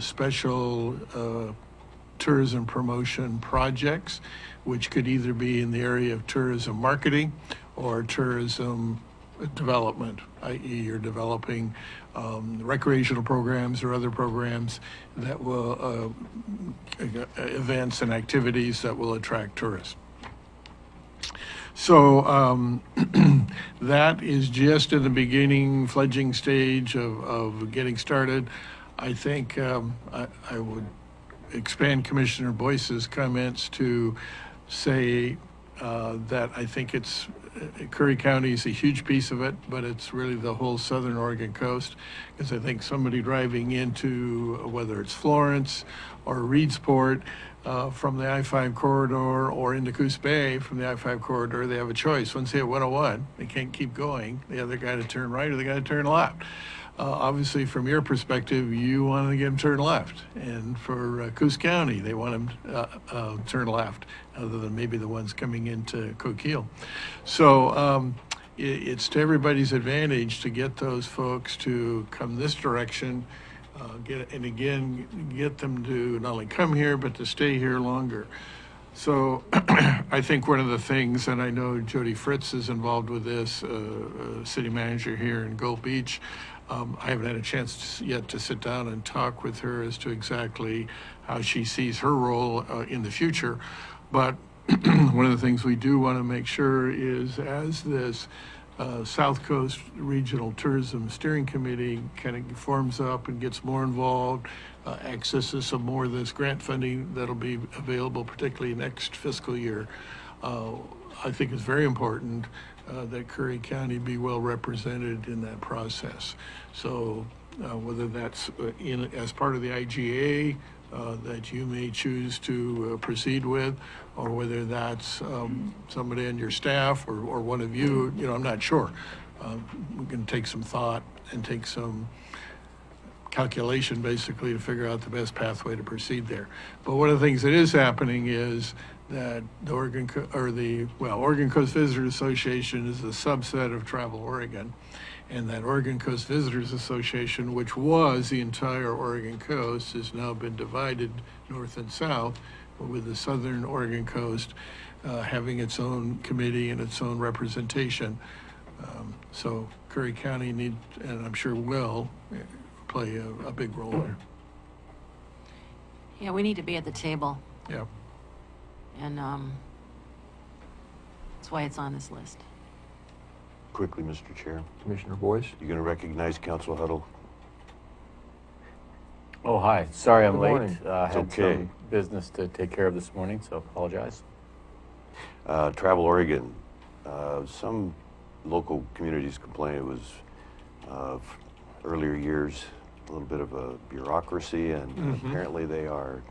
special tourism promotion projects, which could either be in the area of tourism marketing or tourism development, i.e. you're developing recreational programs or other programs that will, events and activities that will attract tourists. So that is just in the beginning, fledgling stage of getting started. I think I would expand Commissioner Boice's comments to say that I think it's Curry County is a huge piece of it, but it's really the whole Southern Oregon coast, because I think somebody driving into, whether it's Florence or Reedsport from the I-5 corridor or into Coos Bay from the I-5 corridor, they have a choice. Once they hit 101, they can't keep going. They have the guy to turn right or the guy to turn left. Obviously, from your perspective, you want to get them turn left. And for Coos County, they want them turn left, other than maybe the ones coming into Coquille. So it's to everybody's advantage to get those folks to come this direction, get them to not only come here, but to stay here longer. So I think one of the things, and I know Jody Fritz is involved with this, city manager here in Gold Beach. I haven't had a chance yet to sit down and talk with her as to exactly how she sees her role in the future. But one of the things we do want to make sure is, as this South Coast Regional Tourism Steering Committee kind of forms up and gets more involved, accesses some more of this grant funding that'll be available, particularly next fiscal year, I think it's very important that Curry County be well represented in that process. So whether that's as part of the IGA that you may choose to proceed with, or whether that's somebody on your staff or one of you, I'm not sure. We can take some thought and take some calculation basically to figure out the best pathway to proceed there. But one of the things that is happening is that the Oregon Coast Visitors Association is a subset of Travel Oregon, and that Oregon Coast Visitors Association, which was the entire Oregon coast, has now been divided north and south, with the Southern Oregon coast having its own committee and its own representation. So Curry County and I'm sure will play a big role there. Yeah, we need to be at the table, Yeah. and that's why it's on this list. Quickly, Mr. Chair, Commissioner Boice? you going to recognize Council Huddle? Oh, hi. Sorry I'm Good late. morning. Had okay. some business to take care of this morning, so apologize. Travel Oregon. Some local communities complained it was earlier years a little bit of a bureaucracy, and apparently they are.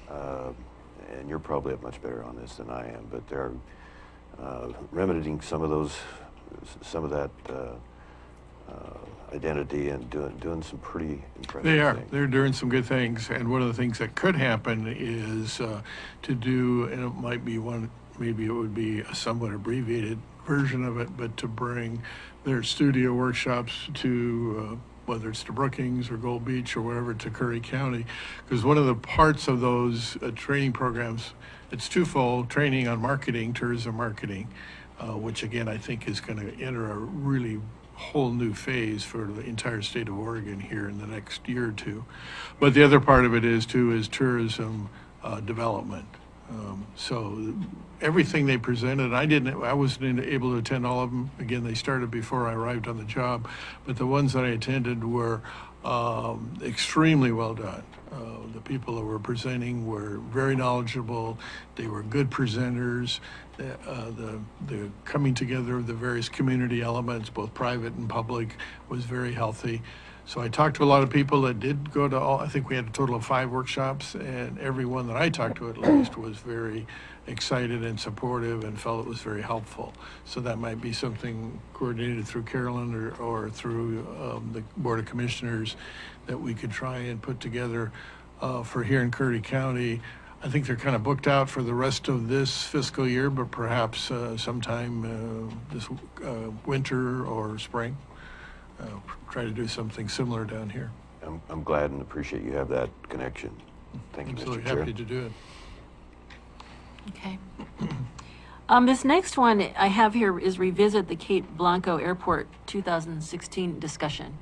And you're probably up much better on this than I am, but they're remedying some of that identity and doing some pretty impressive They are. things. They're doing some good things, and one of the things that could happen is to do, and it might be one, maybe it would be a somewhat abbreviated version of it, but to bring their studio workshops to whether it's to Brookings or Gold Beach or wherever, to Curry County, because one of the parts of those training programs, it's twofold: training on marketing, tourism marketing, which again I think is going to enter a really whole new phase for the entire state of Oregon here in the next year or two. But the other part of it is tourism development. So everything they presented, I wasn't able to attend all of them. Again, they started before I arrived on the job, but the ones that I attended were extremely well done. The people that were presenting were very knowledgeable. They were good presenters. The coming together of the various community elements, both private and public, was very healthy. So I talked to a lot of people that did go to all. I think we had a total of 5 workshops, and everyone that I talked to at least was very excited and supportive and felt it was very helpful. So that might be something coordinated through Carolyn or through the Board of Commissioners that we could try and put together for here in Curry County. I think they're kind of booked out for the rest of this fiscal year, but perhaps sometime this winter or spring. Try to do something similar down here. I'm glad and appreciate you have that connection. Thank you, Absolutely Mr. Chair. happy to do it. Okay. This next one I have here is revisit the Cape Blanco Airport 2016 discussion.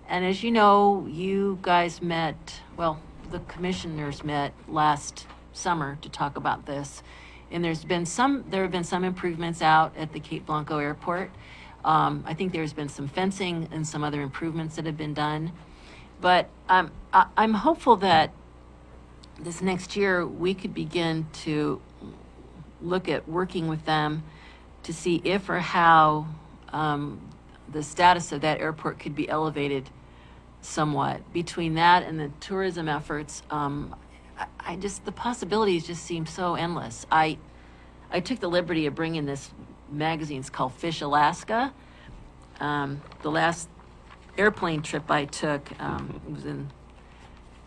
And as you know, you guys met, well, the commissioners met last summer to talk about this. And there have been some improvements out at the Cape Blanco Airport. I think there's been some fencing and some other improvements that have been done. But I'm hopeful that this next year we could begin to look at working with them to see if or how the status of that airport could be elevated somewhat. Between that and the tourism efforts, the possibilities just seem so endless. I took the liberty of bringing this magazine. It's called Fish Alaska. The last airplane trip I took,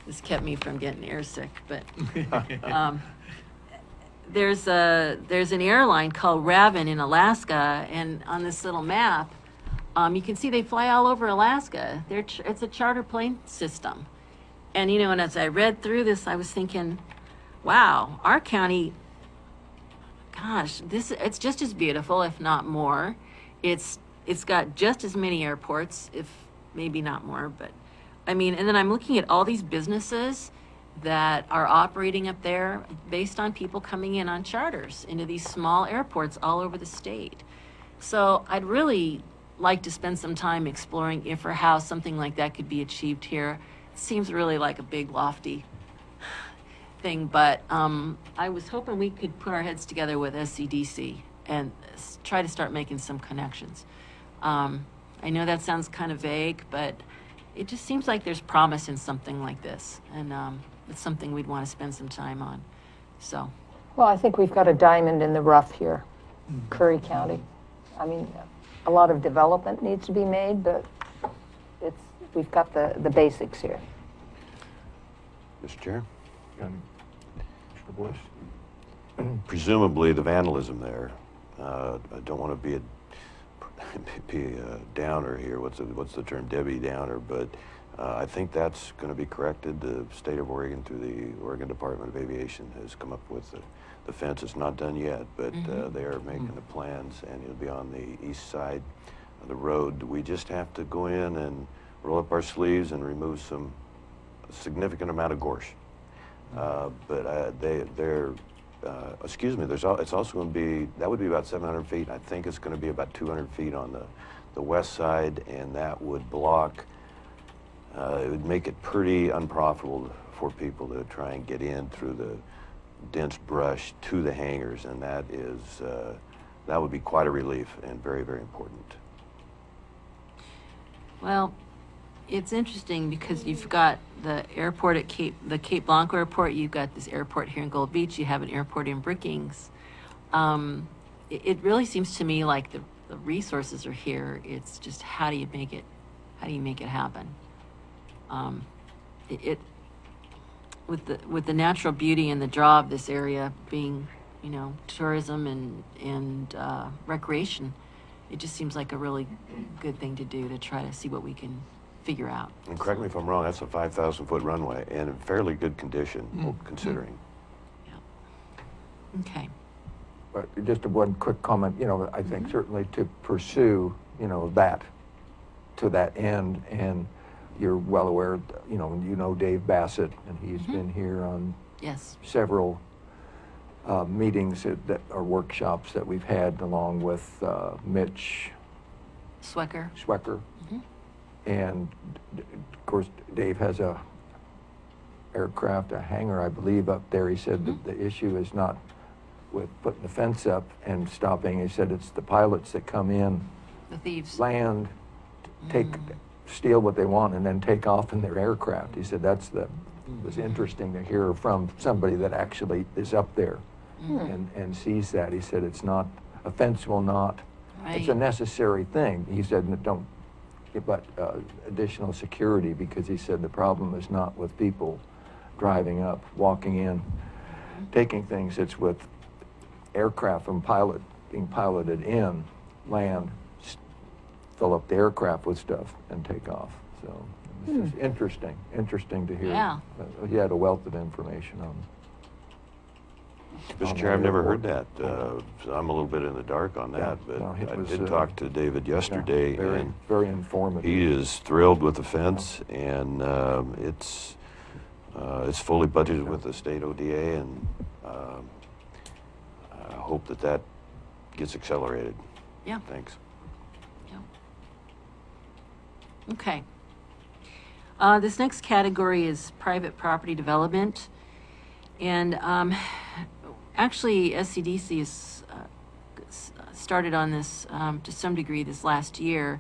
this kept me from getting airsick, but there's an airline called Raven in Alaska, and on this little map, you can see they fly all over Alaska. It's a charter plane system. And, and as I read through this, I was thinking, wow, our county, gosh, it's just as beautiful, if not more. It's got just as many airports, if maybe not more, but I mean, and then I'm looking at all these businesses that are operating up there based on people coming in on charters into these small airports all over the state. So I'd really like to spend some time exploring if or how something like that could be achieved here. It seems really like a big, lofty thing, but I was hoping we could put our heads together with SCDC and try to start making some connections. I know that sounds kind of vague, but it just seems like there's promise in something like this, and it's something we'd want to spend some time on. So, Well, I think we've got a diamond in the rough here, Curry County. I mean, a lot of development needs to be made, but we've got the basics here. Mr. Chair? Mr. Boice? Presumably the vandalism there, I don't want to be a downer here. What's the term? Debbie Downer, but I think that's going to be corrected. The state of Oregon, through the Oregon Department of Aviation, has come up with the fence. It's not done yet, but they are making the plans, and it'll be on the east side of the road. We just have to go in and roll up our sleeves and remove a significant amount of gorse. But they're excuse me. It's also going to be, that would be about 700 feet. I think it's going to be about 200 feet on the west side, and that would block. It would make it pretty unprofitable for people to try and get in through the dense brush to the hangars, and that would be quite a relief and very, very important. Well, it's interesting because you've got the airport at the Cape Blanco airport, you've got this airport here in Gold Beach, you have an airport in Brookings. It really seems to me like the resources are here. It's just how do you make it happen? With the natural beauty and the draw of this area being, you know, tourism and recreation, it just seems like a really good thing to do to try to see what we can figure out. And correct me if I'm wrong, that's a 5,000-foot runway and in fairly good condition, considering. Yeah. Okay. But just one quick comment, you know, I think certainly to pursue, you know, that to that end, and you're well aware, you know Dave Bassett, and he's been here on several meetings that are workshops that we've had, along with Mitch Swecker. And of course, Dave has a hangar, I believe, up there. He said that the issue is not with putting the fence up and stopping. He said it's the pilots that come in, the thieves, land, steal what they want, and then take off in their aircraft. He said it was interesting to hear from somebody that actually is up there and sees that. He said it's not, a fence will not, it's a necessary thing. He said, but additional security, because he said the problem is not with people driving up, walking in, taking things. It's with aircraft from being piloted in, land, fill up the aircraft with stuff, and take off. So this is interesting to hear. Yeah. He had a wealth of information on. Mr. Chair, I've never heard that. So I'm a little bit in the dark on that, but no, I did talk to David yesterday, and very informative. he is thrilled with the fence, and it's fully budgeted with the state ODA, and I hope that gets accelerated. Yeah. Thanks. Yeah. Okay. This next category is private property development, and actually, SCDC has started on this to some degree this last year,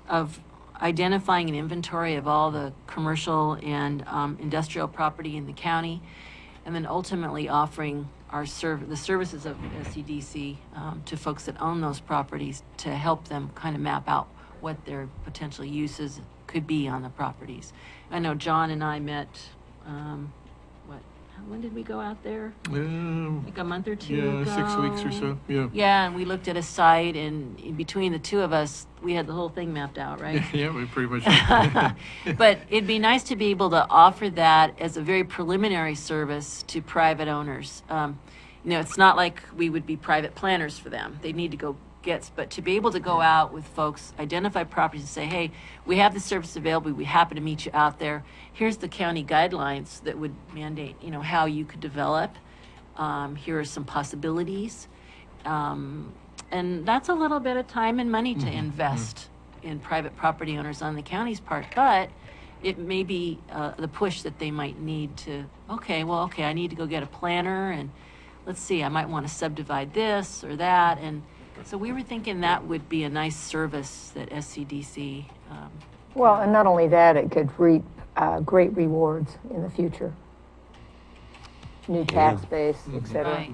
of identifying an inventory of all the commercial and industrial property in the county, and then ultimately offering the services of SCDC to folks that own those properties to help them kind of map out what their potential uses could be on the properties. I know John and I met, when did we go out there? Like a month or two ago? 6 weeks or so, yeah. Yeah, and we looked at a site, and in between the two of us, we had the whole thing mapped out, right? Yeah, we pretty much But it'd be nice to be able to offer that as a very preliminary service to private owners. You know, it's not like we would be private planners for them. They need to go but to be able to go out with folks, identify properties and say, hey, we have this service available, we happen to meet you out there. Here's the county guidelines that would mandate, you know, how you could develop. Here are some possibilities. And that's a little bit of time and money to invest in private property owners on the county's part, but it may be the push that they might need to, okay, I need to go get a planner, and let's see, I might want to subdivide this or that, and so we were thinking that would be a nice service that SCDC. Well, and not only that, it could reap great rewards in the future. New tax base, et cetera. Right.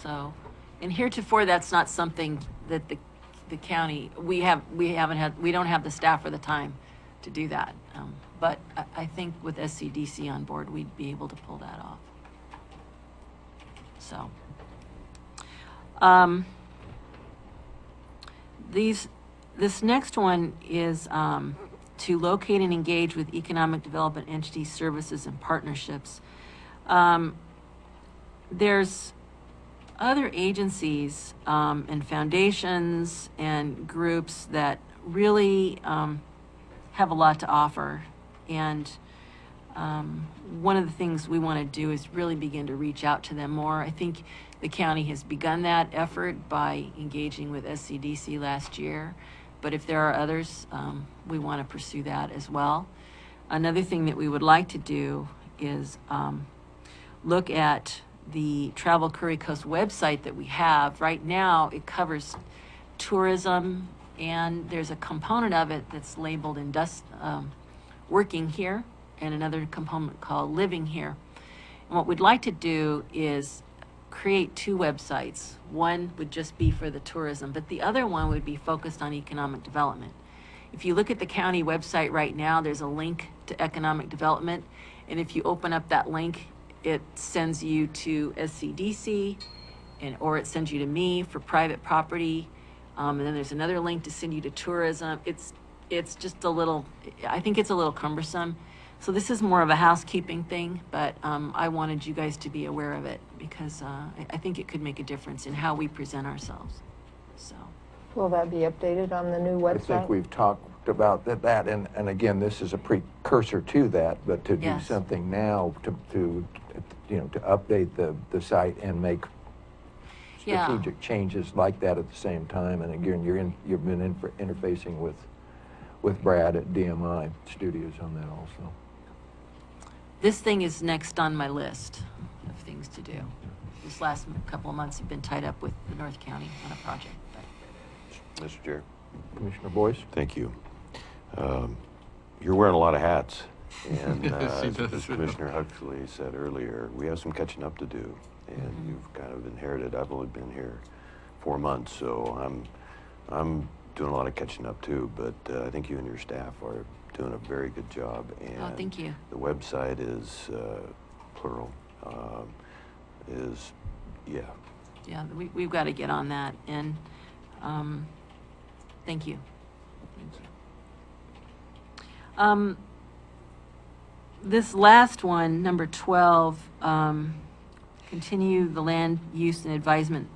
So, and heretofore, that's not something that the county, we don't have the staff or the time to do that. But I think with SCDC on board, we'd be able to pull that off. So. This next one is to locate and engage with economic development entities, services, and partnerships. There's other agencies and foundations and groups that really have a lot to offer, and one of the things we want to do is really begin to reach out to them more. I think the county has begun that effort by engaging with SCDC last year, but if there are others, we want to pursue that as well. Another thing that we would like to do is look at the Travel Curry Coast website that we have. Right now, it covers tourism, and there's a component of it that's labeled working here, and another component called living here. And what we'd like to do is create two websites. One would just be for the tourism, but the other one would be focused on economic development. If you look at the county website right now, there's a link to economic development, and if you open up that link, it sends you to SCDC, or it sends you to me for private property, and then there's another link to send you to tourism. It's just a little, I think it's a little cumbersome. So this is more of a housekeeping thing, but I wanted you guys to be aware of it because I think it could make a difference in how we present ourselves. So, Will that be updated on the new website? I think we've talked about that, and again, this is a precursor to that, but to do something now to update the site and make strategic changes like that at the same time. And again, you've been interfacing with Brad at DMI Studios on that also. This thing is next on my list of things to do. This last couple of months have been tied up with the North County on a project. Mr. Chair. Commissioner Boice? Thank you. You're wearing a lot of hats. And Yes, he as does. Commissioner Huxley said earlier, we have some catching up to do. And you've kind of inherited, I've only been here 4 months, so I'm doing a lot of catching up too, but I think you and your staff are doing a very good job. And thank you. The website is plural, Yeah, we've got to get on that, and thank you. This last one, number 12, continue the land use and advisement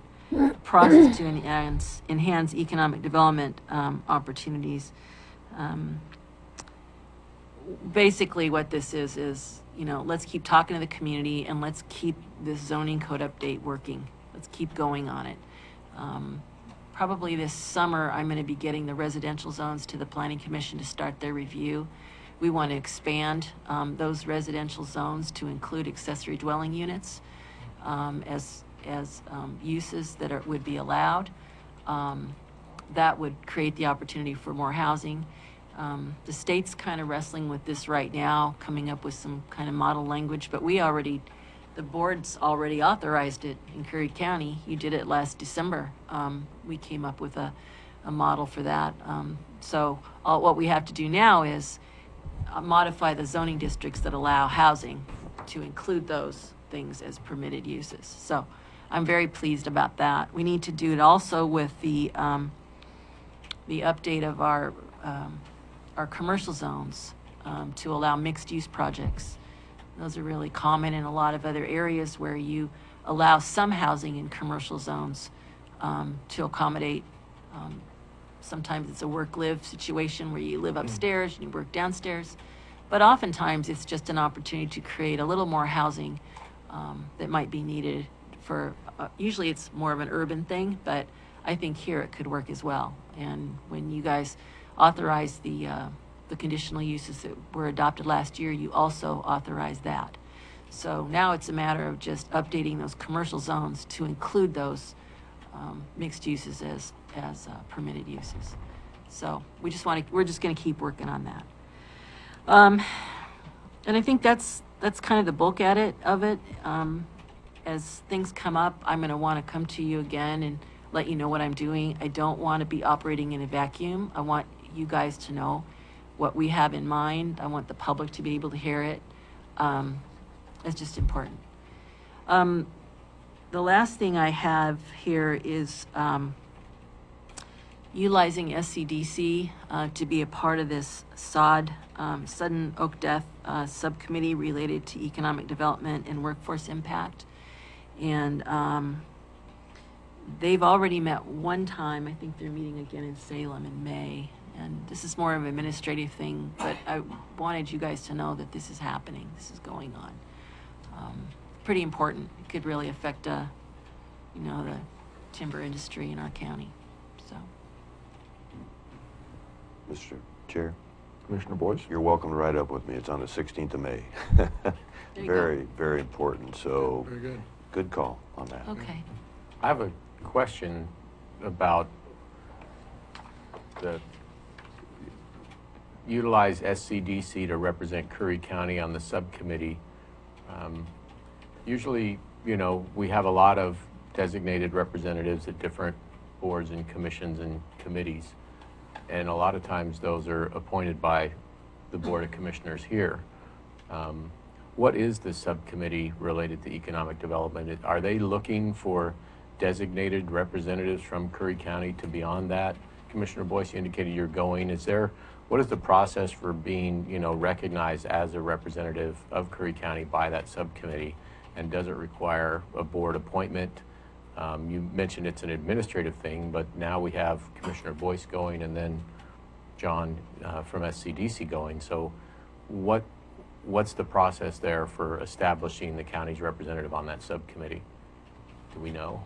process to enhance economic development opportunities. Basically what this is, let's keep talking to the community and let's keep this zoning code update working. Let's keep going on it. Probably this summer, I'm going to be getting the residential zones to the Planning Commission to start their review. We want to expand those residential zones to include accessory dwelling units as uses that would be allowed. That would create the opportunity for more housing. The state's kind of wrestling with this right now, coming up with some kind of model language, but the board's already authorized it in Curry County. You did it last December. We came up with a model for that. So what we have to do now is modify the zoning districts that allow housing to include those things as permitted uses. So I'm very pleased about that. We need to do it also with the update of our commercial zones to allow mixed-use projects. Those are really common in a lot of other areas where you allow some housing in commercial zones to accommodate. Sometimes it's a work-live situation where you live upstairs and you work downstairs, but oftentimes it's just an opportunity to create a little more housing that might be needed for, usually it's more of an urban thing, but I think here it could work as well. And when you guys authorize the conditional uses that were adopted last year, you also authorized that. So now it's a matter of just updating those commercial zones to include those mixed uses as permitted uses. So we're just going to keep working on that. And I think that's kind of the bulk of it. As things come up, I'm going to want to come to you again and let you know what I'm doing. I don't want to be operating in a vacuum. I want you guys to know what we have in mind. I want the public to be able to hear it. It's just important. The last thing I have here is utilizing SCDC to be a part of this SOD, Sudden Oak Death subcommittee related to economic development and workforce impact. And they've already met one time. I think they're meeting again in Salem in May. And this is more of an administrative thing, but I wanted you guys to know that this is happening, this is going on. Pretty important. It could really affect, you know, the timber industry in our county, so. Mr. Chair, Commissioner Boice? you're welcome to ride up with me. It's on the 16th of May. you Very, very important. So, Very good. good call on that. Okay. I have a question about the utilize SCDC to represent Curry County on the subcommittee. Usually, you know, we have a lot of designated representatives at different boards and commissions and committees. And a lot of times those are appointed by the Board of Commissioners here. What is the subcommittee related to economic development? Are they looking for designated representatives from Curry County to be on that? Commissioner Boice, you indicated you're going. What is the process for being, you know, recognized as a representative of Curry County by that subcommittee? And does it require a board appointment? You mentioned it's an administrative thing, but now we have Commissioner Boice going and then John from SCDC going. So what's the process there for establishing the county's representative on that subcommittee? Do we know?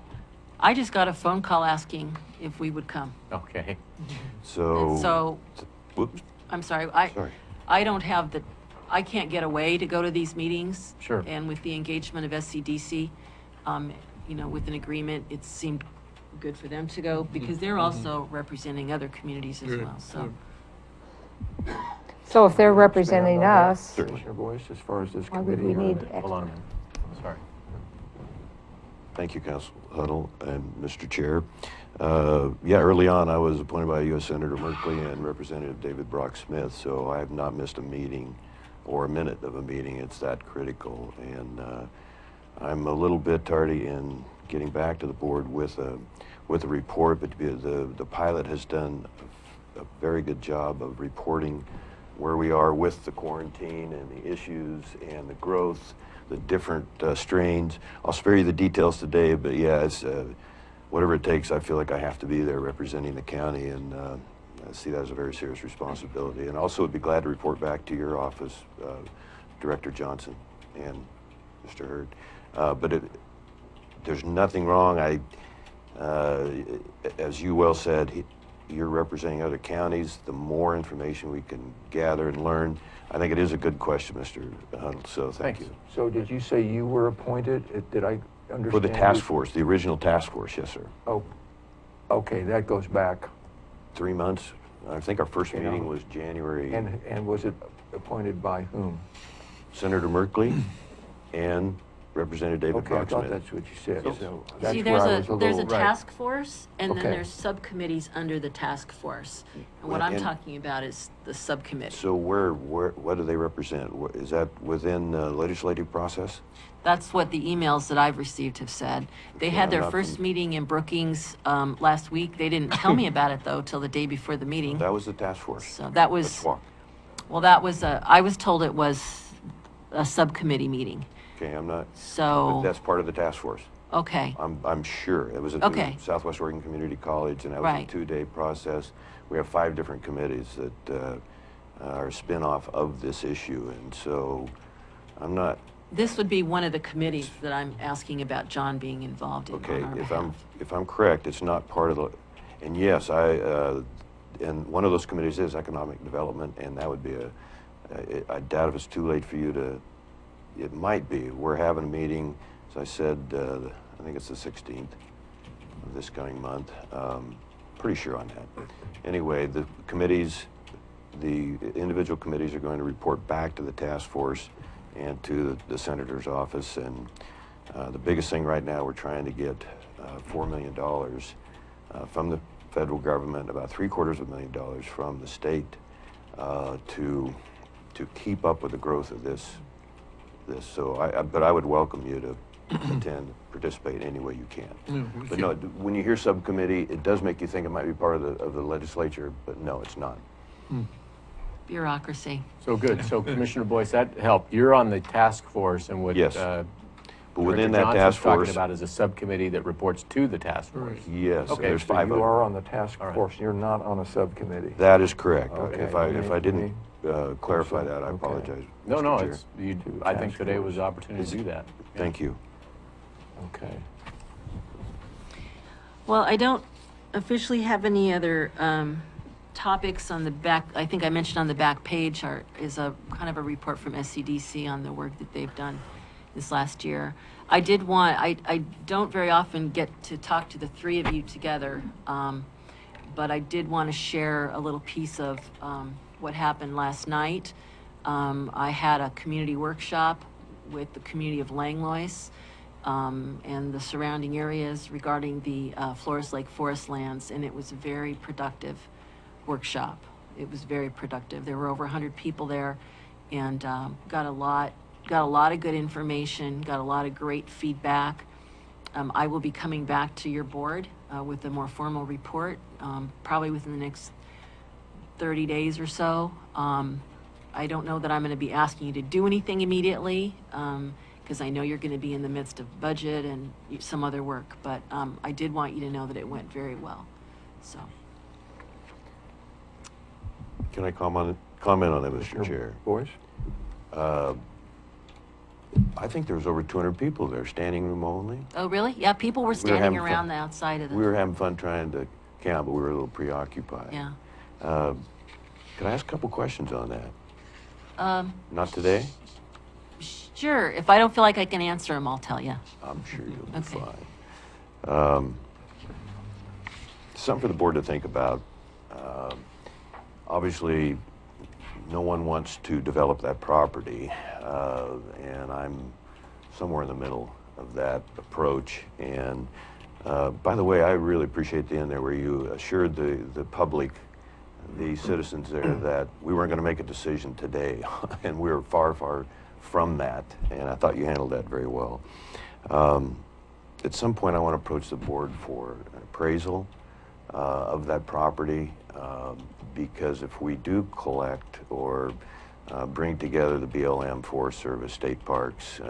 I just got a phone call asking if we would come. Okay. So, And so, whoops, I'm sorry, sorry. I don't have I can't get away to go to these meetings. Sure. And with the engagement of SCDC, you know, with an agreement, it seemed good for them to go because they're also representing other communities as Good, well, so. good. So if they're representing us, Commissioner Boice, as far as this why would committee. we need Hold on a minute. Sorry. Thank you, Council Huddle and Mr. Chair. Yeah, early on, I was appointed by U.S. Senator Merkley and Representative David Brock Smith, so I have not missed a meeting or a minute of a meeting. It's that critical, and I'm a little bit tardy in getting back to the board with a report, but the pilot has done a very good job of reporting where we are with the quarantine and the issues and the growth, the different strains. I'll spare you the details today, but yeah, it's whatever it takes. I feel like I have to be there representing the county, and I see that as a very serious responsibility. And also would be glad to report back to your office, Director Johnson and Mr. Hurd. But there's nothing wrong. As you well said, you're representing other counties. The more information we can gather and learn, I think it is a good question, Mr. Huddle, so thank you. So did you say you were appointed? Did I understand? For the task force, the original task force, yes, sir. Oh, okay, that goes back. 3 months. I think our first Okay, meeting now- was January. And was it appointed by whom? Senator Merkley and Representative David Okay, I Brock thought Smith. that's what you said, Yes. so that's See, where I was there's a little. task force, and then Okay. there's subcommittees under the task force. And what Well, I'm and- talking about is the subcommittee. So what do they represent? Is that within the legislative process? That's what the emails that I've received have said. They Okay, had I'm their not first from- meeting in Brookings last week. They didn't tell me about it, though, till the day before the meeting. That was the task force. So that Let's was, walk. well, that was, I was told it was a subcommittee meeting. Okay, I'm not, but So, that's part of the task force. okay, I'm sure. It was at Okay. Southwest Oregon Community College, and that was a Right. 2-day process. We have 5 different committees that are a spin-off of this issue, and so I'm not, this would be one of the committees that I'm asking about John being involved in okay, on our behalf. if I'm correct, it's not part of the, and yes, and one of those committees is economic development, and that would be I doubt if it's too late for you to, it might be. We're having a meeting, as I said, I think it's the 16th of this coming month. Pretty sure on that. Anyway, the committees, the individual committees are going to report back to the task force and to the senator's office. And the biggest thing right now, we're trying to get $4 million from the federal government, about $750,000 from the state to keep up with the growth of this. So, but I would welcome you to attend, participate any way you can. Yeah, But no, when you hear subcommittee, it does make you think it might be part of the legislature, but no, it's not. Bureaucracy. So good. So Commissioner Boice, that helped. You're on the task force and would Yes. But within Director that Johnson's task force, talking about is a subcommittee that reports to the task force. yes, Okay, there's so 5 You of them. are on the task All right. force, you're not on a subcommittee. That is correct. Okay, If I let me- didn't clarify that, I Okay. apologize. No, Mr. no, Chair. it's, you, To I think task today force. was the opportunity to do that. Yeah. Thank you. Okay. Well, I don't officially have any other topics on the back. I think I mentioned on the back page is a kind of a report from SCDC on the work that they've done this last year. I don't very often get to talk to the three of you together, but I did want to share a little piece of what happened last night. I had a community workshop with the community of Langlois and the surrounding areas regarding the Flores Lake forest lands, and it was a very productive workshop. It was very productive. There were over 100 people there, and got a lot of good information, got a lot of great feedback. I will be coming back to your board with a more formal report, probably within the next 30 days or so. I don't know that I'm going to be asking you to do anything immediately, because I know you're going to be in the midst of budget and some other work, but I did want you to know that it went very well. So. Can I comment on that, Mr. Chair? Boice? I think there was over 200 people there, standing room only. Oh, really? Yeah, people were standing having around fun. the outside of the. We were having fun trying to count, but we were a little preoccupied. Yeah. Could I ask a couple questions on that? Not today? Sure. If I don't feel like I can answer them, I'll tell you. I'm sure you'll be Okay. fine. Something for the board to think about. Obviously, no one wants to develop that property, and I'm somewhere in the middle of that approach. And by the way, I really appreciate the end there where you assured the public, the citizens there, that we weren't going to make a decision today, and we were far, far from that, and I thought you handled that very well. At some point, I want to approach the board for an appraisal of that property, because if we do collect or bring together the BLM, Forest Service, state parks,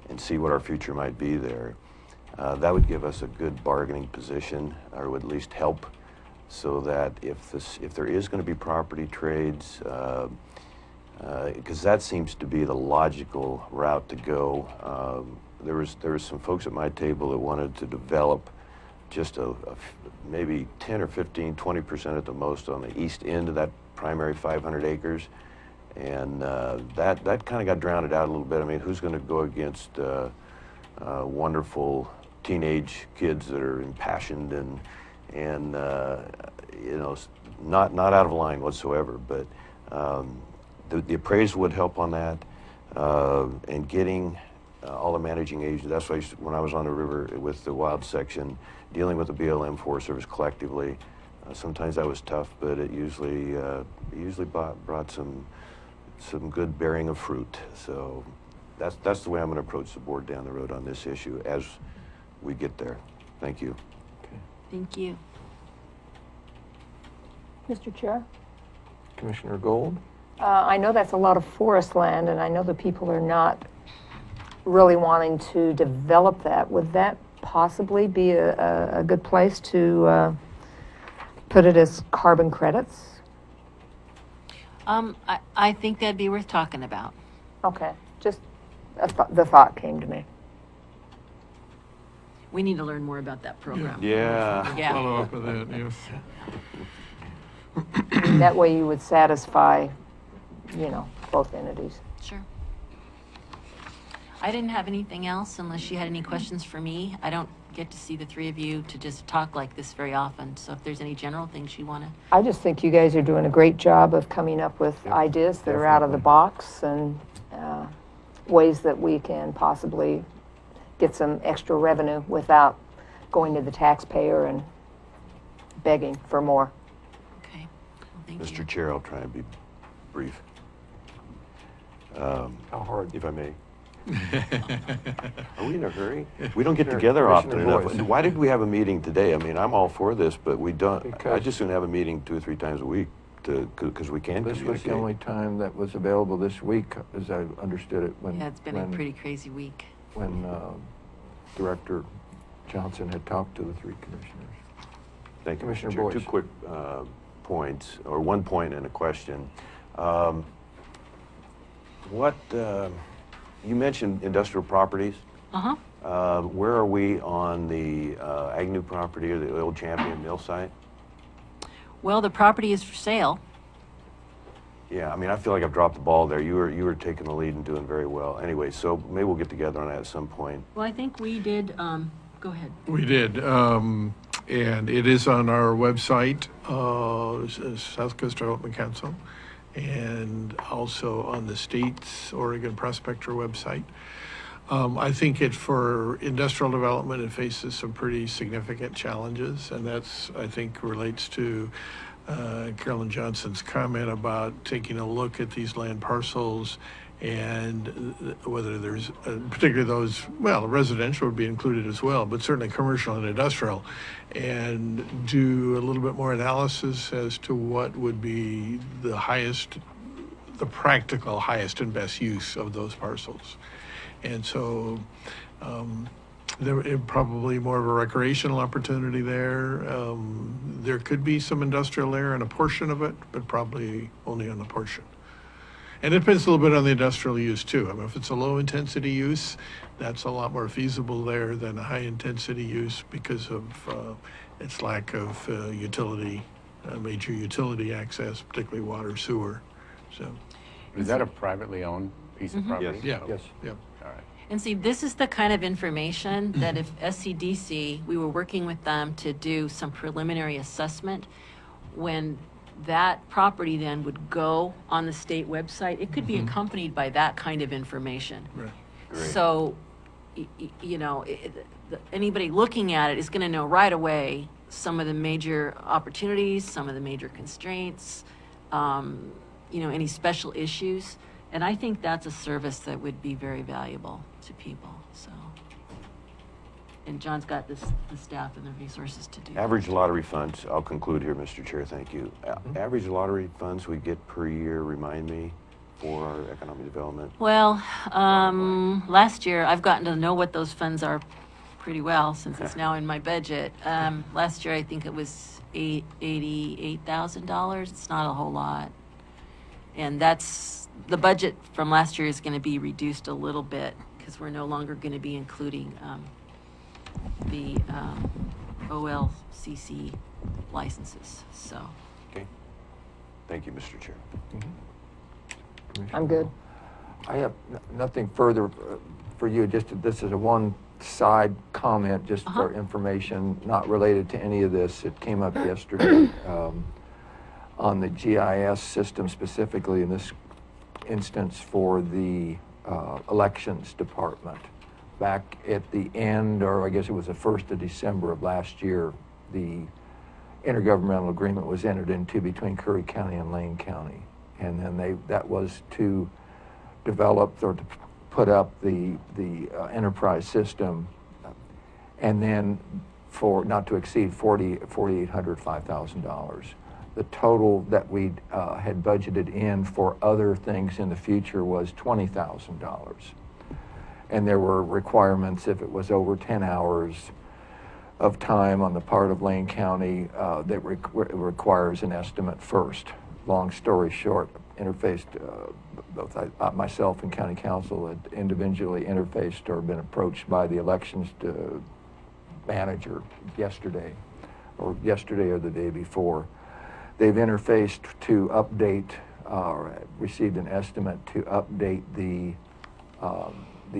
and see what our future might be there, that would give us a good bargaining position, or would at least help, so that if there is going to be property trades, because that seems to be the logical route to go. There was some folks at my table that wanted to develop just maybe 10 or 15, 20% at the most on the east end of that primary 500 acres. And that kind of got drowned out a little bit. I mean, who's going to go against wonderful teenage kids that are impassioned and you know, not out of line whatsoever. But the appraisal would help on that, and getting all the managing agents. That's why when I was on the river with the wild section, dealing with the BLM Forest Service collectively, sometimes that was tough, but it usually brought some good bearing of fruit. So that's the way I'm going to approach the board down the road on this issue as we get there. Thank you. Okay. Thank you. Mr. Chair? Commissioner Gold? I know that's a lot of forest land, and I know the people are not really wanting to develop that. Would that possibly be a good place to put it as carbon credits? I think that'd be worth talking about. Okay, just the thought came to me. We need to learn more about that program. Yeah. Yeah. Follow up with that, yes. That way you would satisfy, you know, both entities. Sure. I didn't have anything else unless you had any questions for me. I don't get to see the three of you to just talk like this very often. So if there's any general things you want to. I just think you guys are doing a great job of coming up with ideas that are out of the box and ways that we can possibly get some extra revenue without going to the taxpayer and begging for more. Okay. Well, thank you. Mr. Chair, I'll try and be brief. How hard? If I may. Are we in a hurry? We don't get Sure. together often Commissioner enough. Boice. Why did we have a meeting today? I mean, I'm all for this, but we don't. I Because- just soon have a meeting 2 or 3 times a week because we can This was the communicate. only time that was available this week, as I understood it. When Yeah, it's been a when pretty crazy week. when Director Johnson had talked to the three commissioners. Thank you, Commissioner Mr. Chair. Boice. Two quick points, or 1 point and a question. You mentioned industrial properties. Uh-huh. Where are we on the Agnew property or the old Champion Mill site? Well, the property is for sale. Yeah, I mean, I feel like I've dropped the ball there. You were taking the lead and doing very well. Anyway, so maybe we'll get together on that at some point. Well, I think we did, go ahead. We did, and it is on our website, South Coast Development Council, and also on the state's Oregon Prospector website. I think for industrial development, it faces some pretty significant challenges, and that's, I think, relates to Carolyn Johnson's comment about taking a look at these land parcels and whether there's, particularly those, well, residential would be included as well, but certainly commercial and industrial, and do a little bit more analysis as to what would be the practical highest and best use of those parcels. And so there probably more of a recreational opportunity there. There could be some industrial there and a portion of it, but probably only on a portion. And it depends a little bit on the industrial use too. I mean, if it's a low intensity use, that's a lot more feasible there than a high intensity use because of its lack of utility, major utility access, particularly water, sewer. So. Is that a privately owned piece of property? Yeah. Yes. Yeah. All right. And see, this is the kind of information that if SCDC, we were working with them to do some preliminary assessment, when that property then would go on the state website, it could be accompanied by that kind of information. Right. Great. So, you know, anybody looking at it is going to know right away some of the major opportunities, some of the major constraints, you know, any special issues. And I think that's a service that would be very valuable to people, so. And John's got the staff and the resources to do that. Average lottery funds, I'll conclude here, Mr. Chair, thank you. Average lottery funds we get per year, remind me, for our economic development? Well, last year, I've gotten to know what those funds are pretty well since it's now in my budget. Last year, I think it was $88,000. It's not a whole lot. And that's, the budget from last year is going to be reduced a little bit because we're no longer going to be including the OLCC licenses, so. Okay. Thank you, Mr. Chair. I'm good. I have nothing further for you. Just this is a one side comment, just for information, not related to any of this. It came up yesterday on the GIS system, specifically in this instance for the elections department. Back at the end, or I guess it was the 1st of December of last year, the intergovernmental agreement was entered into between Curry County and Lane County. And then that was to develop or to put up the enterprise system, and then for not to exceed $4,805,000. The total that we had budgeted in for other things in the future was $20,000. And there were requirements if it was over 10 hours of time on the part of Lane County that requires an estimate first. Long story short, interfaced, both myself and County Council had individually interfaced or been approached by the elections manager yesterday or the day before. They've interfaced to update, received an estimate to update the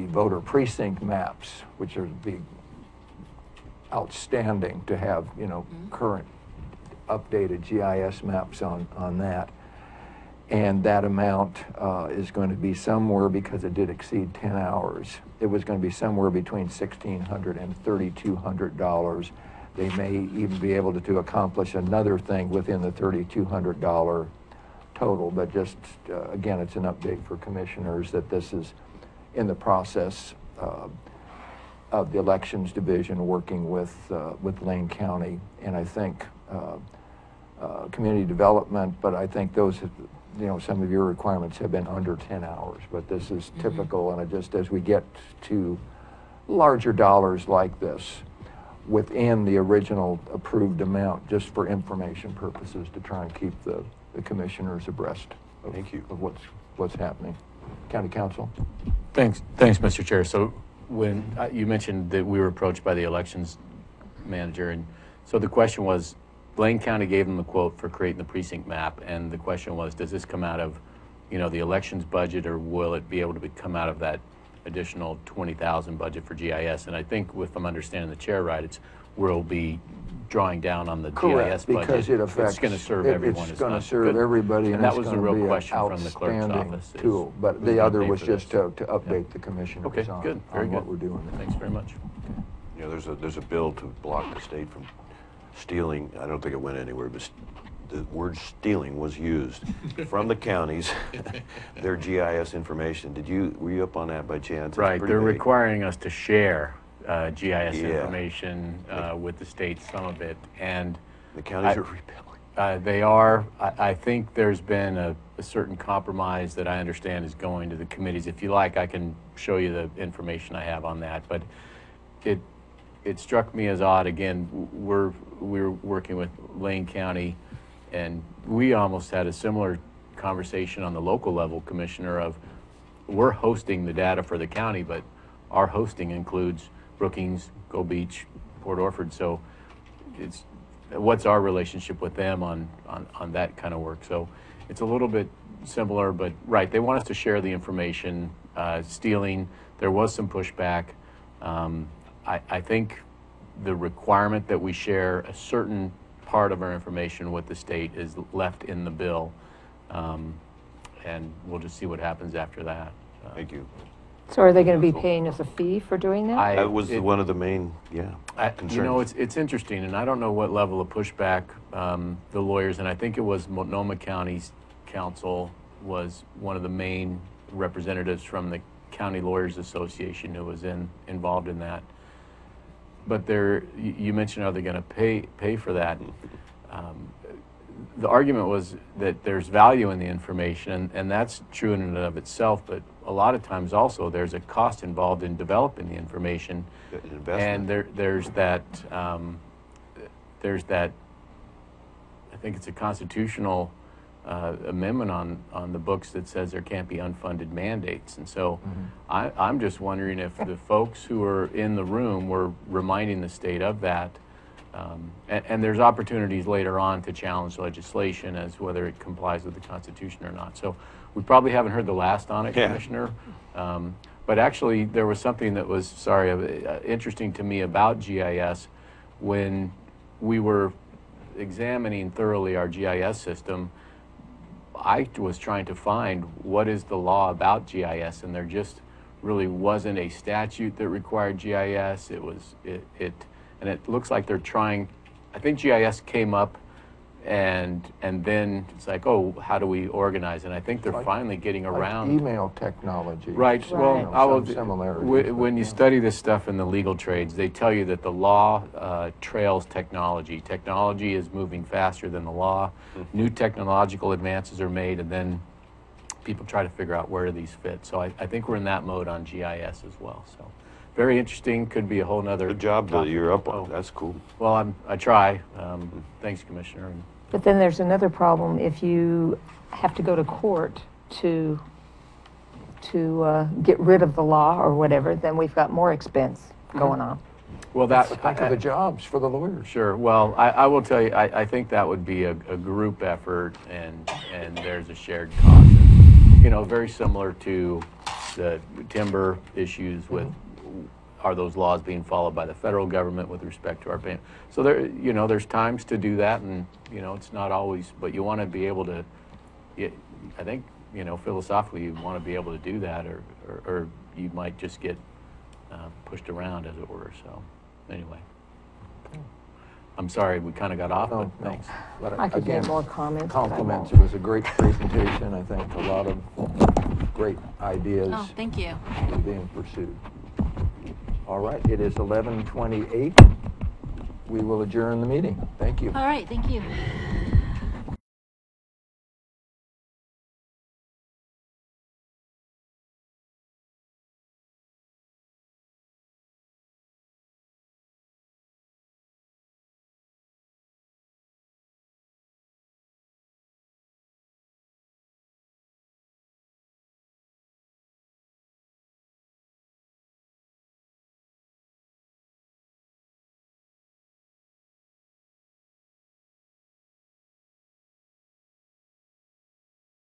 voter precinct maps, which are the outstanding to have, you know, current updated GIS maps on that. And that amount is going to be somewhere, because it did exceed 10 hours, it was going to be somewhere between $1,600 and $3,200. They may even be able to accomplish another thing within the $3,200 total, but just, again, it's an update for commissioners that this is in the process of the elections division working with Lane County. And I think community development, but I think those, you know, some of your requirements have been under 10 hours, but this is typical. And it just, as we get to larger dollars like this within the original approved amount, just for information purposes, to try and keep the commissioners abreast of, Thank you. of what's happening. County Council? Thanks, Mr. Chair. So when you mentioned that we were approached by the elections manager, and so the question was, Blaine County gave them the quote for creating the precinct map, and the question was, does this come out of, you know, the elections budget, or will it be able to come out of that additional $20,000 budget for GIS? And I think, if I'm understanding the chair right, we'll be drawing down on the GIS budget. Because it affects, it's going to serve everyone. It's going to serve everybody, and that it's was the going to real be question an from the clerk's outstanding office. tool. But the other was just to update the commissioners Okay, on, good, very on good. what we're doing. Thanks very much. You know, there's a bill to block the state from stealing. I don't think it went anywhere, but the word stealing was used from the counties, their GIS information. Were you up on that by chance? It's Right, pretty they're big. requiring us to share GIS Yeah. information with the state, some of it, and The counties are rebelling. they are. I think there's been a certain compromise that I understand is going to the committees. If you like, I can show you the information I have on that, but it struck me as odd. Again, we're working with Lane County, and we almost had a similar conversation on the local level, Commissioner, of we're hosting the data for the county, but our hosting includes Brookings, Gold Beach, Port Orford. So it's what's our relationship with them on that kind of work. So it's a little bit similar, but right, they want us to share the information. Stealing, there was some pushback. I think the requirement that we share a certain part of our information with the state is left in the bill, and we'll just see what happens after that. Thank you. So are they going to be paying us a fee for doing that? That was one of the main, concerns. You know, it's interesting, and I don't know what level of pushback the lawyers, and I think it was Multnomah County's counsel was one of the main representatives from the County Lawyers Association who was involved in that. But you mentioned, are they going to pay for that? The argument was that there's value in the information, and that's true in and of itself, but a lot of times also there's a cost involved in developing the information. And there's that, I think it's a constitutional amendment on the books that says there can't be unfunded mandates. And so I'm just wondering if the folks who are in the room were reminding the state of that. And there's opportunities later on to challenge legislation as whether it complies with the Constitution or not. So we probably haven't heard the last on it, Commissioner. But actually, there was something that was, interesting to me about GIS. When we were examining thoroughly our GIS system, I was trying to find what is the law about GIS, and there just really wasn't a statute that required GIS. And it looks like they're trying. I think GIS came up, and then it's like, oh, how do we organize? And I think they're finally getting around. Like email technology. Right. Right. Well, some similarities. when you study this stuff in the legal trades, they tell you that the law trails technology. Technology is moving faster than the law. New technological advances are made, and then people try to figure out where these fit. So I think we're in that mode on GIS as well. So very interesting. Could be a whole nother. Good job that you're up on. Oh. That's cool. Well, I try. Thanks, Commissioner. But then there's another problem. If you have to go to court to get rid of the law or whatever, then we've got more expense going on. Well, Think of the jobs for the lawyers. Sure. Well, I will tell you, I think that would be a group effort, and there's a shared cost. You know, very similar to the timber issues with, are those laws being followed by the federal government with respect to our payment? So there's times to do that, and it's not always, but you want to be able to. I think philosophically you want to be able to do that, or you might just get pushed around, as it were. So anyway, I'm sorry we kind of got off, but thanks. But I could again, get more comments. but I compliments. won't. It was a great presentation. I think a lot of great ideas Oh, thank you. are being pursued. All right, it is 11:28. We will adjourn the meeting. Thank you. All right, thank you.